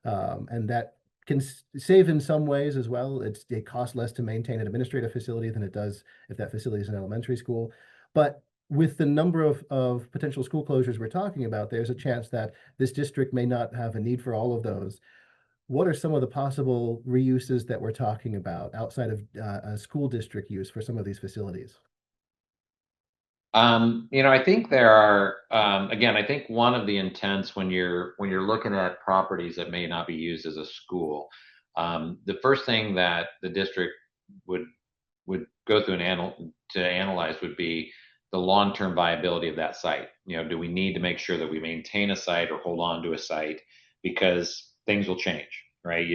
And that can save in some ways as well. It costs less to maintain an administrative facility than it does if that facility is an elementary school. But with the number of potential school closures we're talking about, there's a chance that this district may not have a need for all of those. What are some of the possible reuses that we're talking about outside of a school district use for some of these facilities? I think there are, again, I think one of the intents when you're looking at properties that may not be used as a school, the first thing that the district would go through to analyze would be the long-term viability of that site. Do we need to make sure that we maintain a site or hold on to a site because things will change, right?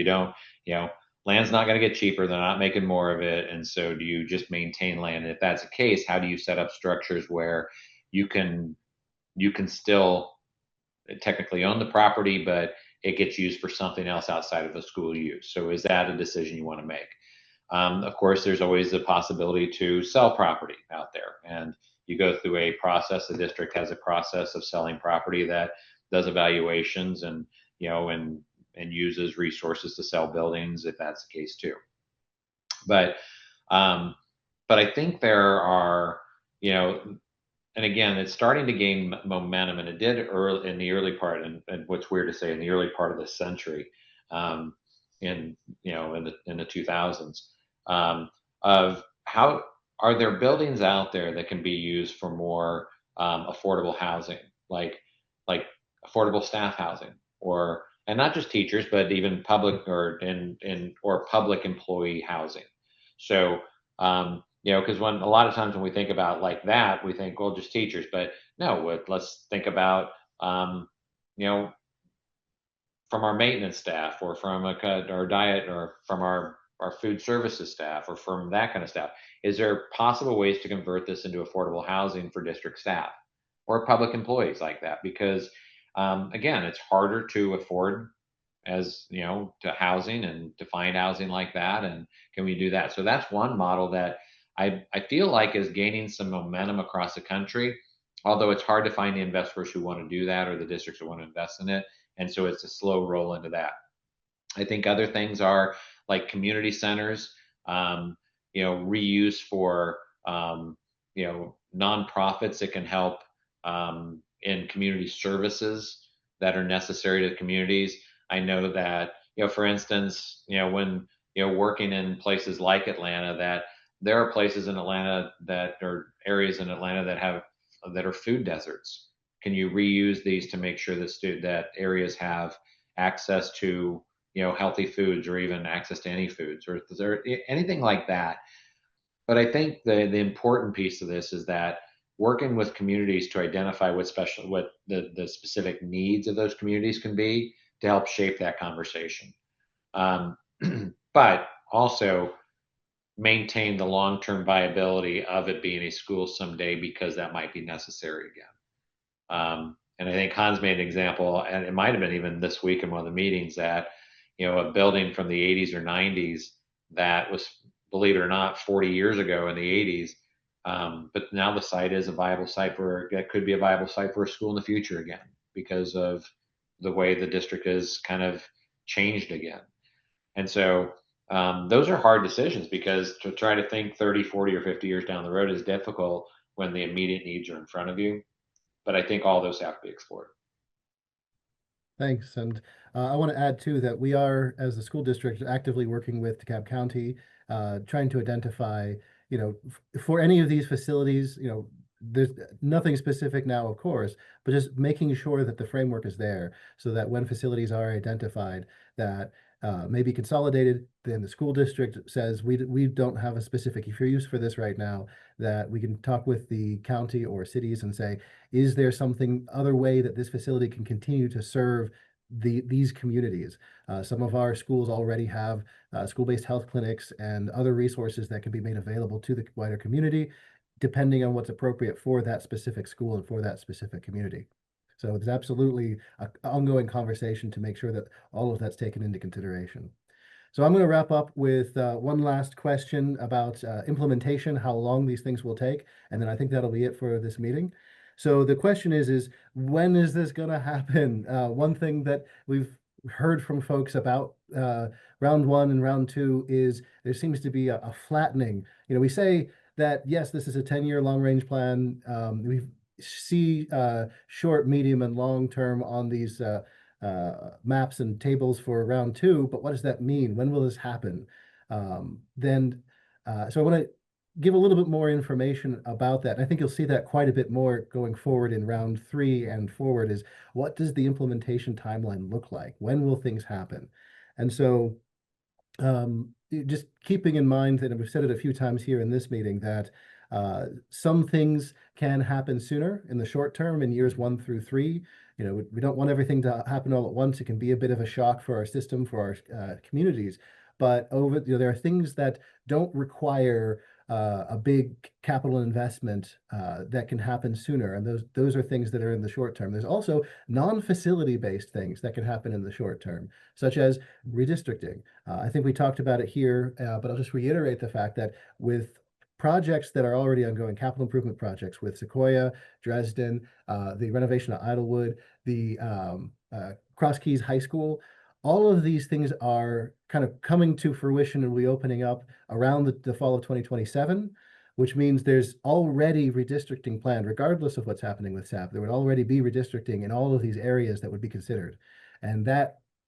Land's not going to get cheaper. They're not making more of it. And so do you just maintain land? And if that's the case, how do you set up structures where you can still technically own the property, but it gets used for something else outside of the school use? So is that a decision you want to make? Of course, there's always the possibility to sell property out there. And you go through a process. The district has a process of selling property that does evaluations and uses resources to sell buildings if that's the case too. But I think there are, and again, it's starting to gain momentum, and it did in the early part, and what's weird to say, in the early part of this century, in the 2000s, of how are there buildings out there that can be used for more affordable housing, like affordable staff housing, and not just teachers, but even public or public employee housing. So, because when a lot of times when we think about like that, we think, well, just teachers, but no, let's think about, from our maintenance staff or from our diet or from our food services staff or from that kind of staff. Is there possible ways to convert this into affordable housing for district staff or public employees like that? Because again, it's harder to afford to housing and to find housing like that. And can we do that? So that's one model that I feel like is gaining some momentum across the country, although it's hard to find the investors who want to do that or the districts who want to invest in it. And so it's a slow roll into that. I think other things are like community centers, reuse for, nonprofits that can help in community services that are necessary to the communities. I know that, for instance, when, working in places like Atlanta, that there are places in Atlanta that are areas in Atlanta that are food deserts. Can you reuse these to make sure that areas have access to healthy foods or even access to any foods, or is there anything like that? But I think the important piece of this is that working with communities to identify what the specific needs of those communities can be to help shape that conversation, but also maintain the long-term viability of it being a school someday, because that might be necessary again. And I think Hans made an example, and it might have been even this week in one of the meetings, that a building from the 80s or 90s that was, believe it or not, 40 years ago in the 80s, but now the site is a viable site that could be a viable site for a school in the future again, because of the way the district has kind of changed again. And so those are hard decisions, because to try to think 30, 40, or 50 years down the road is difficult when the immediate needs are in front of you. But I think all those have to be explored. Thanks. And I want to add too that we are, as the school district, actively working with DeKalb County, trying to identify, for any of these facilities, there's nothing specific now, of course, but just making sure that the framework is there so that when facilities are identified that may be consolidated, then the school district says we don't have a specific use for this right now, that we can talk with the county or cities and say, is there something other way that this facility can continue to serve these communities? Some of our schools already have school-based health clinics and other resources that can be made available to the wider community, depending on what's appropriate for that specific school and for that specific community. So it's absolutely an ongoing conversation to make sure that all of that's taken into consideration. So I'm going to wrap up with one last question about implementation, how long these things will take, and then I think that'll be it for this meeting. So the question is when is this going to happen? One thing that we've heard from folks about round one and round two is there seems to be a flattening. We say that, yes, this is a 10-year long-range plan. We see short, medium, and long-term on these maps and tables for round two, but what does that mean? When will this happen? So I want to give a little bit more information about that. I think you'll see that quite a bit more going forward in round 3 and forward is what does the implementation timeline look like? When will things happen? And so just keeping in mind that, and we've said it a few times here in this meeting, that some things can happen sooner in the short term in years 1 through 3. You know, we don't want everything to happen all at once. It can be a bit of a shock for our system, for our communities. But there are things that don't require a big capital investment that can happen sooner, and those are things that are in the short term. There's also non-facility based things that can happen in the short term, such as redistricting. I think we talked about it here, but I'll just reiterate the fact that with projects that are already ongoing, capital improvement projects with Sequoia, Dresden, the renovation of Idlewood, the Cross Keys High School, all of these things are kind of coming to fruition and reopening up around the fall of 2027, which means there's already redistricting planned, regardless of what's happening with SAP. There would already be redistricting in all of these areas that would be considered. And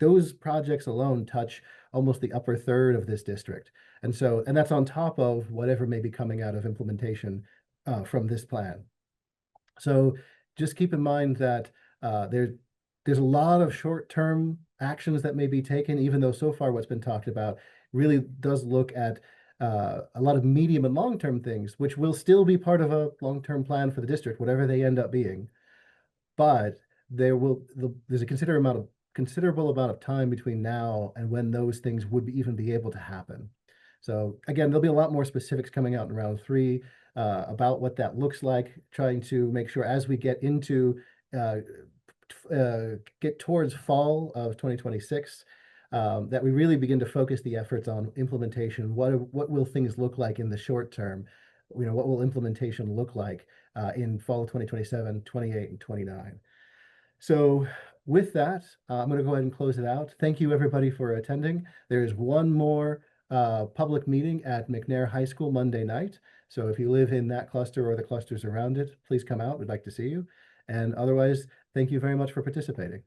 those projects alone touch almost the upper third of this district. And that's on top of whatever may be coming out of implementation from this plan. So just keep in mind that there's a lot of short-term actions that may be taken, even though so far what's been talked about really does look at a lot of medium and long-term things, which will still be part of a long-term plan for the district, whatever they end up being. But there's a considerable amount of time between now and when those things would even be able to happen. So again, there'll be a lot more specifics coming out in round 3 about what that looks like, trying to make sure as we get into get towards fall of 2026, that we really begin to focus the efforts on implementation. What will things look like in the short term? You know, what will implementation look like in fall of 2027, 28, and 29? So with that, I'm going to go ahead and close it out. Thank you, everybody, for attending. There is one more public meeting at McNair High School Monday night. So if you live in that cluster or the clusters around it, please come out. We'd like to see you. And otherwise, thank you very much for participating.